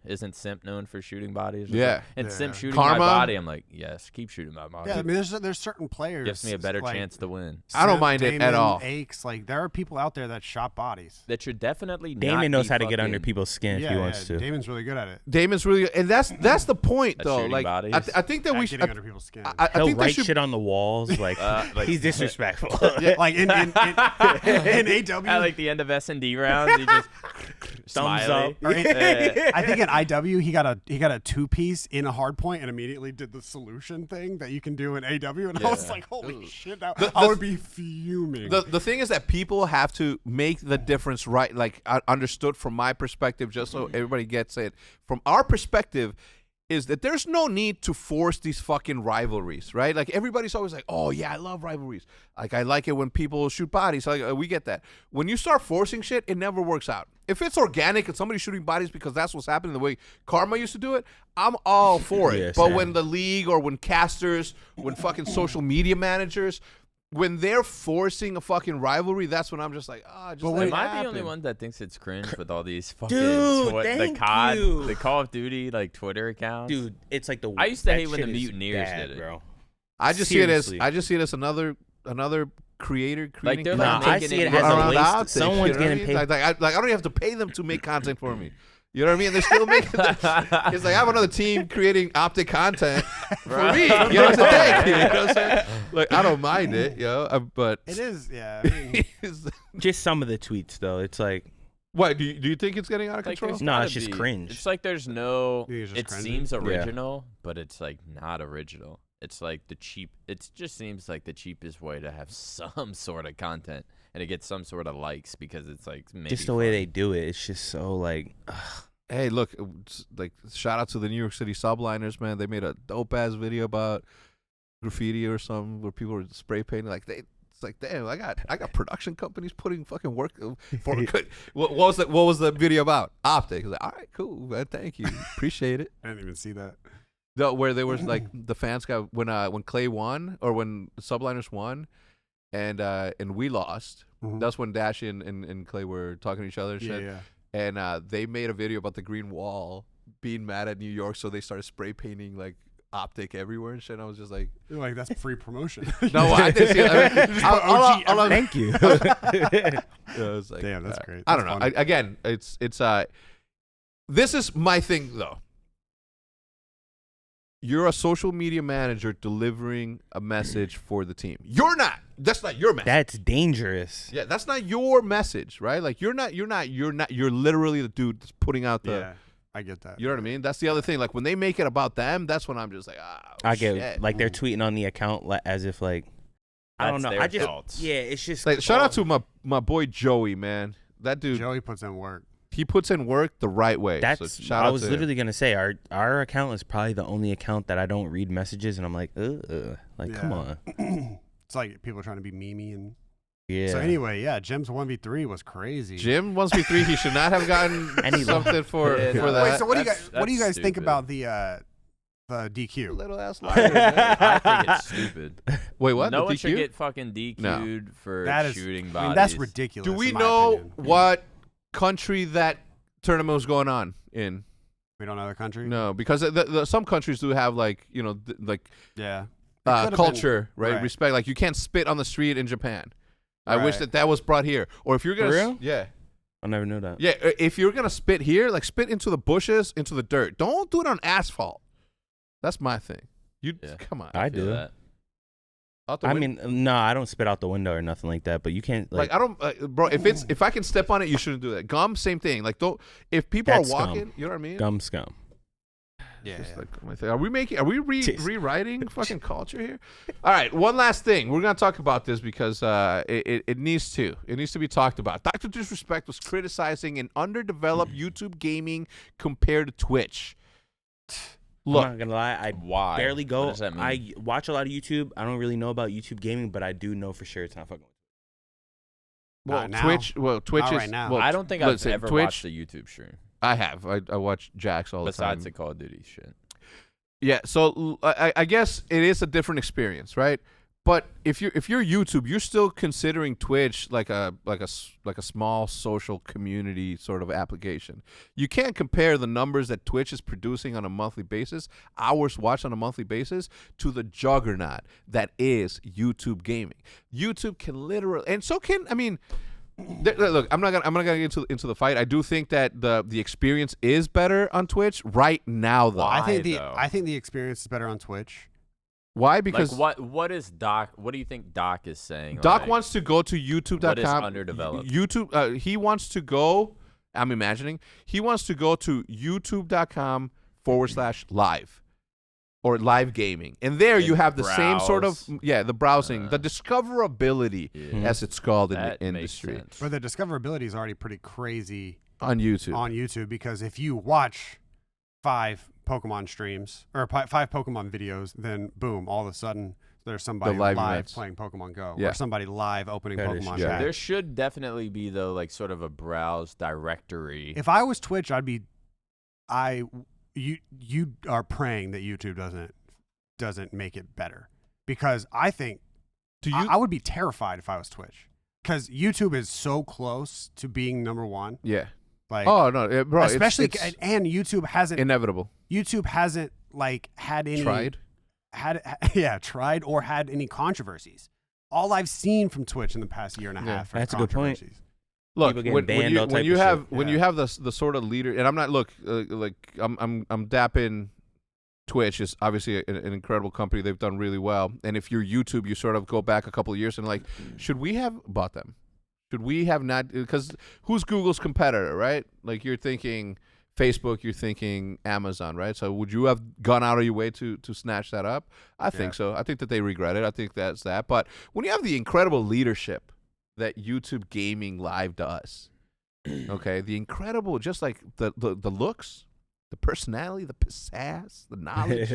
isn't Simp known for shooting bodies? or Yeah. something? And Yeah. Simp shooting Karma? my body, I'm like, yes, keep shooting my body. Yeah, I mean, there's certain players. Gives me a better like, chance to win. I don't Simp, mind it at Damon, all. Aches, like there are people out there that shot bodies. That should definitely not Damon knows be how to get under fucking- people's skin if he wants to. Damon's really good at it. Damon's really, and that's the point At though. shooting Like bodies? I think that At we should. getting under people's skin. I He'll think they write should. shit on the walls. Like, like- he's disrespectful. like in AW, At like the end of S&D rounds, he just Thumbs smiley. up. Or I think in IW he got a 2-piece in a hard point and immediately did the solution thing that you can do in AW, and I was Yeah. like, holy shit! The- I would be fuming. The thing is that people have to make the difference right, like understood from my perspective, just so everybody gets it. From our perspective, is that there's no need to force these fucking rivalries, right? Like everybody's always like, oh yeah, I love rivalries. Like I like it when people shoot bodies. Like we get that. When you start forcing shit, it never works out. If it's organic and somebody's shooting bodies because that's what's happening the way Karma used to do it, I'm all for it. Yeah, but same. when the league or when casters, when fucking social media managers, when they're forcing a fucking rivalry, that's when I'm just like, just But let wait, it Am I the happen. only one that thinks it's cringe with all these fucking Dude, the thank COD, you. the Call of Duty like Twitter accounts? Dude, it's like the. I used to that hate when the shit is Mutineers bad, did it. bro. I just Seriously. see it as another creator creating they're Nah, like I making see it it as a around waste. OpTic, Someone's you know what I getting mean? paid. Like I don't even have to pay them to make content for me. You know what I mean? They're still making. It's like I have another team creating OpTic content for me. You know what I'm saying? You know what I'm saying? Like I don't mind it, but it is, yeah. I mean, Just some of the tweets, though. It's like, what do you think it's getting out of Like, control? there's No, gotta it's just be- cringe. It's like there's no. You think it's just It cringy? seems Yeah. original, but it's like not original. It's like the cheap. It just seems like the cheapest way to have some sort of content, and it gets some sort of likes because it's like maybe just the way fun. they do it. It's just so like. Hey, look, like shout out to the New York City Subliners, man. They made a dope ass video about graffiti or something where people were spray painting. Like it's like, damn, I got production companies putting fucking work for. What was the video about? OpTic. I was like, all right, cool, man. Thank you, appreciate it. I didn't even see that. Where there was like the fans got when Clay won or when the Subliners won, and we lost. Mhm. That's when Dash and Clay were talking to each other and shit. Yeah. And they made a video about the Green Wall being mad at New York, so they started spray painting like OpTic everywhere and shit. And I was just like, You're like, that's free promotion. no, I didn't see it. I mean, I'll- Thank you. yeah, it was like, Damn, that's great. I don't That's know. fun. Again, it's this is my thing though. You're a social media manager delivering a message for the team. You're not. That's not your message. That's dangerous. Yeah, that's not your message, right? Like you're literally the dude that's putting out the Yeah, I get that. you know what I mean? That's the other thing. Like when they make it about them, that's when I'm just like, I get shit. like they're tweeting on the account as if like I don't That's know. their I just fault. yeah, it's just Like, shout out to my boy Joey, man. That dude, Joey puts in work. he puts in work the right way. That's so shout I out was to him. literally gonna say our account is probably the only account that I don't read messages and I'm like, like come Yeah. on. It's like people trying to be memey and Yeah. So anyway, yeah, Jim's 1v3 was crazy. Jim 1v3. He should not have gotten something for Yeah, for no. that. Wait, so what do you guys think stupid. about the DQ? Little ass liar. I think it's stupid. Wait, what? No The one DQ? should get fucking DQ'd No. for That is, shooting I bodies. mean, that's ridiculous. Do we in my know opinion. what country that tournament was going on in? We don't know the country. No, because some countries do have like Yeah. It could have culture, been- right? Respect. Like you can't spit on the street in Japan. I wish Right. that was brought here. Or if you're gonna, real? yeah, I never knew that. yeah. If you're gonna spit here, like spit into the bushes, into the dirt. Don't do it on asphalt. That's my thing. You Yeah. come on. I Feel do. that. Out the I window. mean, no, I don't spit out the window or nothing like that. But you can't like I don't, bro. If I can step on it, you shouldn't do that. Gum, same thing. Like don't. If people That's are walking, scum. you know what I mean. gum scum. Yeah. Just like my thing. Are we Jeez. rewriting fucking culture here? All right, one last thing. We're gonna talk about this because it needs to be talked about. Dr. Disrespect was criticizing an underdeveloped YouTube gaming compared to Twitch. Look, I'm not gonna lie, I Why? barely What go. does that mean? I watch a lot of YouTube. I don't really know about YouTube gaming, but I do know for sure it's not fucking. Not now. Twitch Not is right now. well, I don't think I've listen, ever Twitch, watched a YouTube stream I have. I watch Jax all the time. besides the Call of Duty shit. Yeah, so I guess it is a different experience, right? But if you're YouTube, you're still considering Twitch like a small social community sort of application. You can't compare the numbers that Twitch is producing on a monthly basis, hours watched on a monthly basis, to the juggernaut that is YouTube gaming. YouTube can literally, and so can, I mean, look, I'm not gonna get into the fight. I do think that the experience is better on Twitch right now, though. Why? I think the experience is better on Twitch. Why? Because Like what is Doc? What do you think Doc is saying? Doc like, wants to go to YouTube.com. What is underdeveloped? YouTube. He wants to go. I'm imagining he wants to go to YouTube.com/live or live gaming, and there you And have the same sort of browse. the browsing, the discoverability, Yeah. as it's called in That the makes industry sense. But the discoverability is already pretty crazy on YouTube. on YouTube because if you watch 5 Pokemon streams or 5 Pokemon videos, then boom, all of a sudden there's somebody live live events. playing Pokemon Go Yeah. or somebody live opening That is Pokemon true. Chat. There should definitely be though, like sort of a browse directory. If I was Twitch, you are praying that YouTube doesn't make it better because I think Do you? I would be terrified if I was Twitch because YouTube is so close to being number one. yeah. Like, Oh no, bro. especially it's and YouTube hasn't inevitable. like had any Tried. tried or had any controversies. All I've seen from Twitch in the past year and a Yeah. half are That's a good point. controversies. Look, People getting when banned, all type you of have shit. when Yeah. you have the sort of leader, and I'm not I'm dapping Twitch is obviously an incredible company. They've done really well. And if you're YouTube, you sort of go back a couple of years and like, should we have bought them? Should we have not? Because who's Google's competitor, right? Like you're thinking Facebook, you're thinking Amazon, right? So would you have gone out of your way to snatch that up? I think so. I think that they regret it. I think that's that. But when you have the incredible leadership that YouTube Gaming Live does, okay, the incredible, just like the looks, the personality, the pizzazz, the knowledge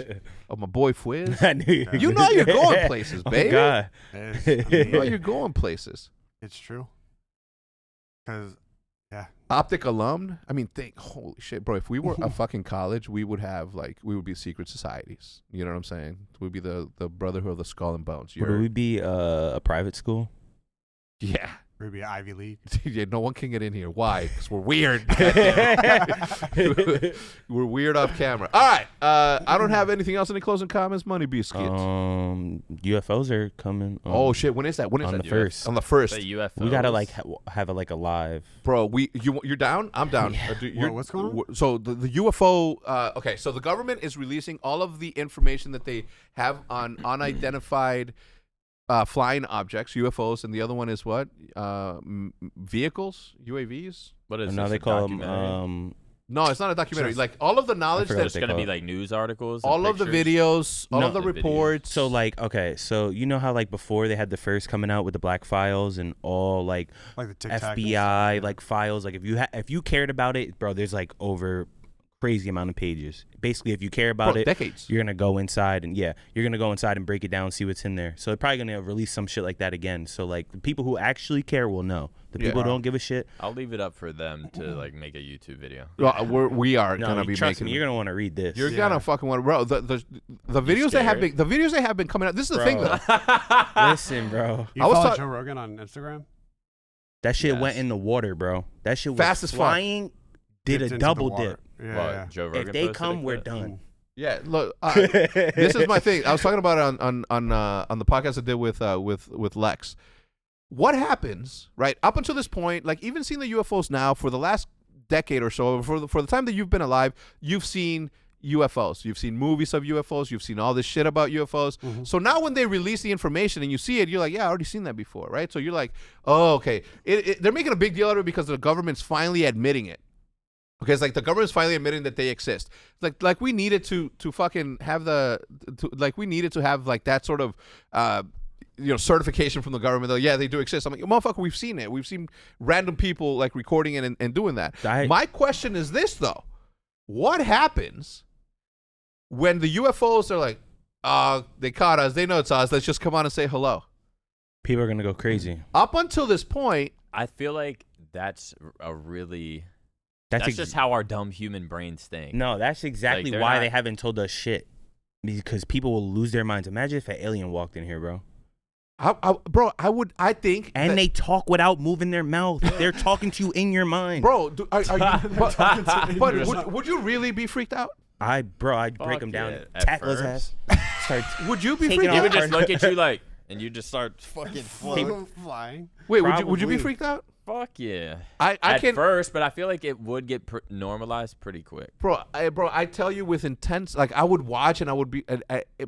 of my boy Fwiz. I knew You know you're going places, baby. Oh, God. You know you're going places. It's true. Because OpTic alum. I mean, holy shit, bro. If we were a fucking college, we would be secret societies. You know what I'm saying? We'd be the Brotherhood of the Skull and Bones. Would we be a private school? Yeah. maybe Ivy League. Yeah, no one can get in here. Why? Because we're weird. We're weird off camera. All right. I don't have anything else. Any closing comments? Money biscuits. UFOs are coming. Oh shit! When is that? When is on that? the first. On the first. The UFOs. We gotta like have a live. Bro, you're down? I'm down. What's going on? So the UFO. Okay, so the government is releasing all of the information that they have on unidentified flying objects, UFOs, and the other one is what? Vehicles, UAVs. What is No, this, they a call documentary? them. No, it's not a documentary. Just- Like all of the knowledge forgot that what It's they gonna call be it. like news articles. and all of the pictures? videos, all No, of the the videos. reports. So like, okay, so you know how like before they had the first coming out with the black files and all like Like the Tic Tac. FBI like files. Like if you cared about it, bro, there's like over crazy amount of pages. Basically, if you care about it, decades. you're gonna go inside and break it down, see what's in there. So they're probably gonna release some shit like that again. So like the people who actually care will know. The people who don't give a shit. I'll leave it up for them to like make a YouTube video. Well, we are gonna be trust making. me, you're gonna want to read this. You're gonna fucking want, bro. The videos they have been coming out. This is the thing though. Listen, bro. You follow Joe Rogan on Instagram? That shit went in the water, bro. That shit was fast as flying. Did a double dip. Yeah. Joe Rogan If they come, we're done. Yeah, look, this is my thing. I was talking about it on the podcast I did with Lex. What happens, right, up until this point, like even seeing the UFOs now for the last decade or so, for the time that you've been alive, you've seen UFOs. You've seen movies of UFOs. You've seen all this shit about UFOs. Mm-hmm. So now when they release the information and you see it, you're like, yeah, I already seen that before, right? So you're like, oh, okay. They're making a big deal out of it because the government's finally admitting it. Okay, it's like the government's finally admitting that they exist. Like we needed to fucking have we needed to have like that sort of certification from the government that they do exist. I'm like, motherfucker, we've seen it. We've seen random people like recording it and doing that. My question is this though: what happens when the UFOs are like, they caught us, they know it's us, let's just come on and say hello? People are gonna go crazy. Up until this point, I feel like that's a really. That's just how our dumb human brains think. No, that's exactly why they haven't told us shit. Because people will lose their minds. Imagine if an alien walked in here, bro. I think. And they talk without moving their mouth. They're talking to you in your mind. Bro, would you really be freaked out? I'd break them down, tackle his ass. Would you be freaked out? He would just look at you like, and you just start fucking flying. Wait, would you be freaked out? Fuck yeah. At first, but I feel like it would get normalized pretty quick. Bro, I tell you with intense, like I would watch and I would be,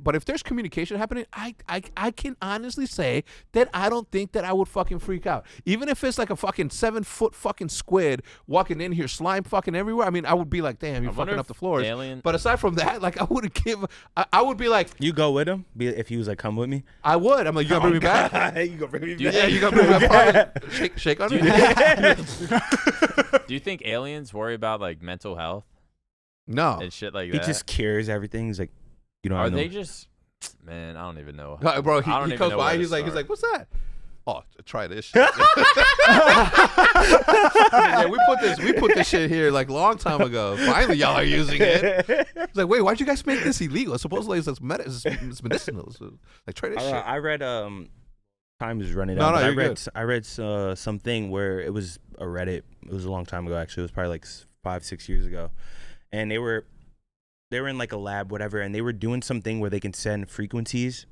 but if there's communication happening, I can honestly say that I don't think that I would fucking freak out. Even if it's like a fucking 7-foot fucking squid walking in here, slime fucking everywhere. I mean, I would be like, damn, you're fucking up the floors. But aside from that, like I wouldn't give, I would be like. You go with him? If he was like, come with me? I would. I'm like, you gonna bring me back? You gonna bring me back? Yeah, you gonna bring me back? Shake on me? Do you think aliens worry about like mental health? No. And shit like that? He just cures everything. He's like, you know. Are they just? Man, I don't even know. Bro, he comes by. He's like, what's that? Oh, try this shit. Yeah, we put this shit here like long time ago. Finally, y'all are using it. It's like, wait, why'd you guys make this illegal? Supposedly it's medicinal. So, like, try this shit. I read time is running out. I read something where it was a Reddit. It was a long time ago, actually. It was probably like 5-6 years ago, and they were in like a lab, whatever, and they were doing something where they can send frequencies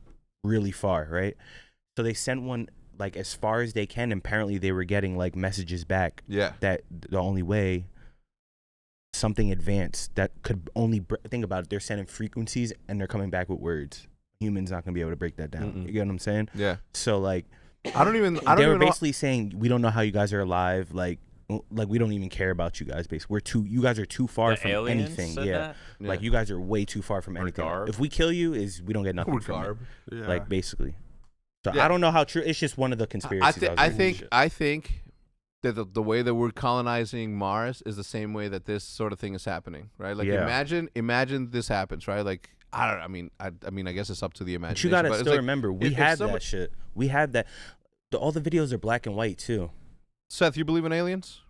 really far, right? So they sent one like as far as they can, and apparently they were getting like messages back. Yeah. That the only way something advanced that could only think about it, they're sending frequencies and they're coming back with words. Humans not gonna be able to break that down. Mm-mm. You get what I'm saying? Yeah. So like, they were basically saying we don't know how you guys are alive. Like we don't even care about you guys. Basically, you guys are too far from anything. Yeah. Like you guys are way too far from anything. If we kill you, we don't get nothing from it. Yeah. Like basically. So I don't know how true. It's just one of the conspiracies. I think that the way that we're colonizing Mars is the same way that this sort of thing is happening, right? Like imagine this happens, right? Like I mean, I guess it's up to the imagination. But you gotta still remember, we had that shit. We had that. All the videos are black and white too. Seth, you believe in aliens?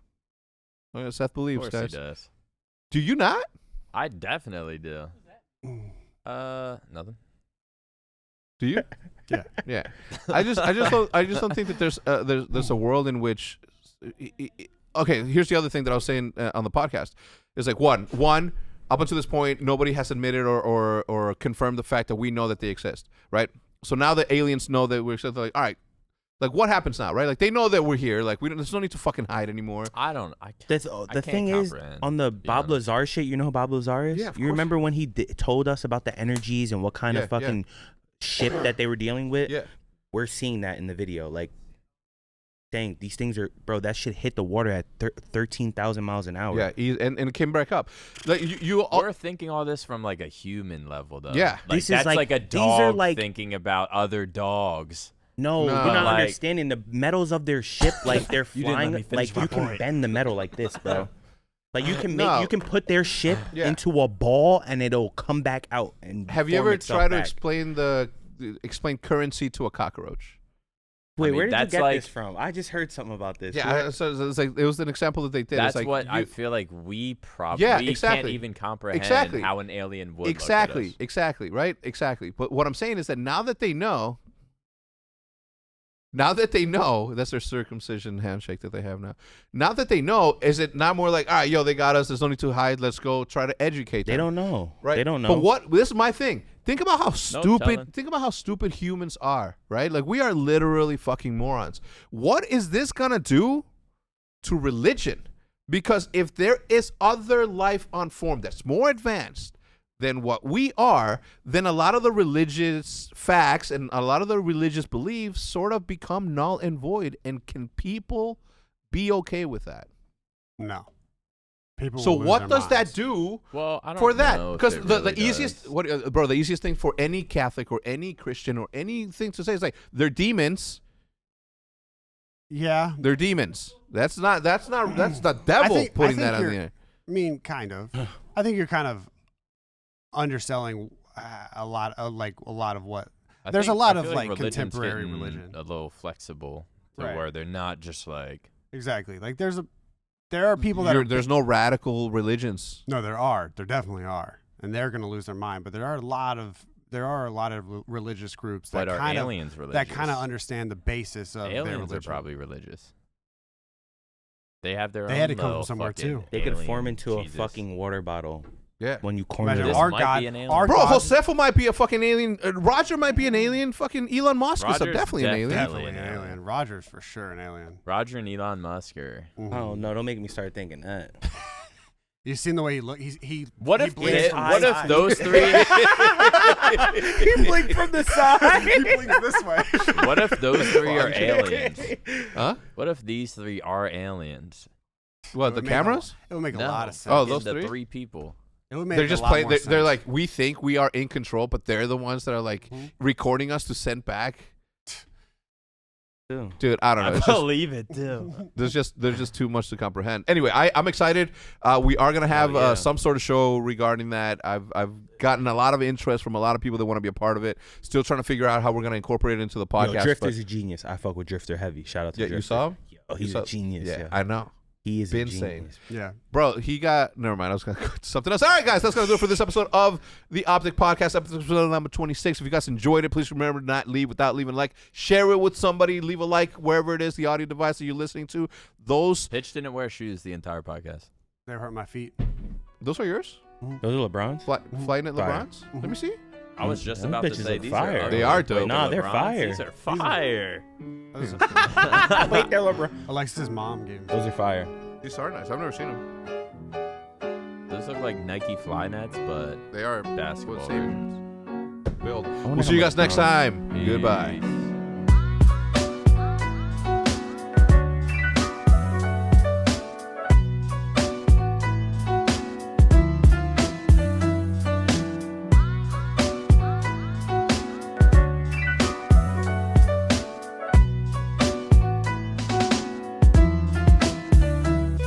Oh, yeah, Seth believes. Of course he does. Do you not? I definitely do. Nothing. Do you? Yeah. I just don't think that there's a world in which. Okay, here's the other thing that I was saying on the podcast. Is like one. Up until this point, nobody has admitted or confirmed the fact that we know that they exist, right? So now the aliens know that we exist. They're like, all right, like what happens now, right? Like they know that we're here. Like there's no need to fucking hide anymore. The thing is, on the Bob Lazar shit, you know who Bob Lazar is? Yeah, of course. You remember when he told us about the energies and what kind of fucking shit that they were dealing with? Yeah. We're seeing that in the video. Like, dang, these things are, bro, that shit hit the water at 13,000 miles an hour. Yeah, and it came back up. Like we're thinking all this from like a human level, though. Yeah. Like, that's like a dog thinking about other dogs. No, you're not understanding the metals of their ship. Like they're flying, like you can bend the metal like this, bro. Like you can No. you can put their ship Yeah. into a ball and it'll come back out. And Have you form ever itself tried to back. explain currency to a cockroach? Wait, mean, where did you that's get like- this from? I just heard something about this. Yeah, so it's like it was an example that they did. That's it's like what I you- feel like we probably Yeah, can't exactly. even comprehend Exactly. how an alien would exactly, look at us. exactly, right, exactly. But what I'm saying is that now that they know, that's their circumcision handshake that they have now. Now that they know, is it not more like, all right, yo, they got us. There's no need to hide. Let's go try to educate them. They don't know. Right. They don't know. But what? This is my thing. Think about how tell stupid. them. Think about how stupid humans are. Right. Like we are literally fucking morons. What is this gonna do to religion? Because if there is other life on form that's more advanced than what we are, then a lot of the religious facts and a lot of the religious beliefs sort of become null and void. And can people be okay with that? No. People So will lose what their does minds. that do Well, I don't for that? know if Because it the really easiest, does. bro, the easiest thing for any Catholic or any Christian or anything to say is like they're demons. Yeah. They're demons. That's the devil I putting think that on you're- the air. I mean, kind of. I think you're kind of underselling a lot of what. There's a lot I of, feel like, religion's contemporary getting religion. a little flexible to Right. where they're not just like Exactly. Like there are people that are. There's no radical religions. No, there are. There definitely are, and they're going to lose their mind. But there are a lot of religious groups that but are kind of aliens religious? that kind of understand the basis of their aliens religion. are probably religious. They have their They own had to come from little somewhere, fucking too. They could alien form into Jesus. a fucking water bottle Yeah. when you corner Imagine them. This our might God. be an alien. Our Bro, God, Josefo might be a fucking alien. Roger might be an alien. Fucking Elon Musk is Roger's definitely an alien. definitely definitely an alien. Roger's for sure an alien. Roger and Elon Musk are. Mhm. Oh no! Don't make me start thinking that. You seen the way he look? He What if blinks what if eyes. those three? He blinked from the side. he blinks this way? What if those three are aliens? Huh? What if these three are aliens? What, It the would make cameras? It would make No. a lot of sense. Oh, Fucking those the three? three people. It would make They're a just lot playing. more They're sense. like, we think we are in control, but they're the ones that are like recording us to send back. Dude, I don't know. It's just, believe it too. there's just too much to comprehend. Anyway, I'm excited. We are gonna have yeah. some sort of show regarding that. I've gotten a lot of interest from a lot of people that want to be a part of it. Still trying to figure out how we're gonna incorporate it into the podcast. Yo, Drifter's but- a genius. I fuck with Drifter heavy. Shout out to yeah, Drifter. you saw him? Yo, he's You a saw- genius. Yeah, Yeah, I know. he is Been a insane. genius. Yeah. Bro, he got. Never mind. I was going to go to something else. All right, guys, that's going to do it for this episode of the OpTic Podcast, episode number 26. If you guys enjoyed it, please remember to not leave without leaving a like. Share it with somebody. Leave a like wherever it is, the audio device that you're listening to. Those Hitch didn't wear shoes the entire podcast. They hurt my feet. are yours? Those are LeBron's. Flying at Fire. LeBron's? Let me see. I was just Them about to bitches say are these fire. are. They are dope. Wait, Nah, they're LeBron's? fire. These are fire. Those Wait, they're LeBron. Alexis's mom gave me. Those are fire. These are nice. I've never seen them. Those look like Nike Fly Nets, but They are basketball same versions. build. wonder We'll see how you much guys next LeBron- time. Goodbye. Peace.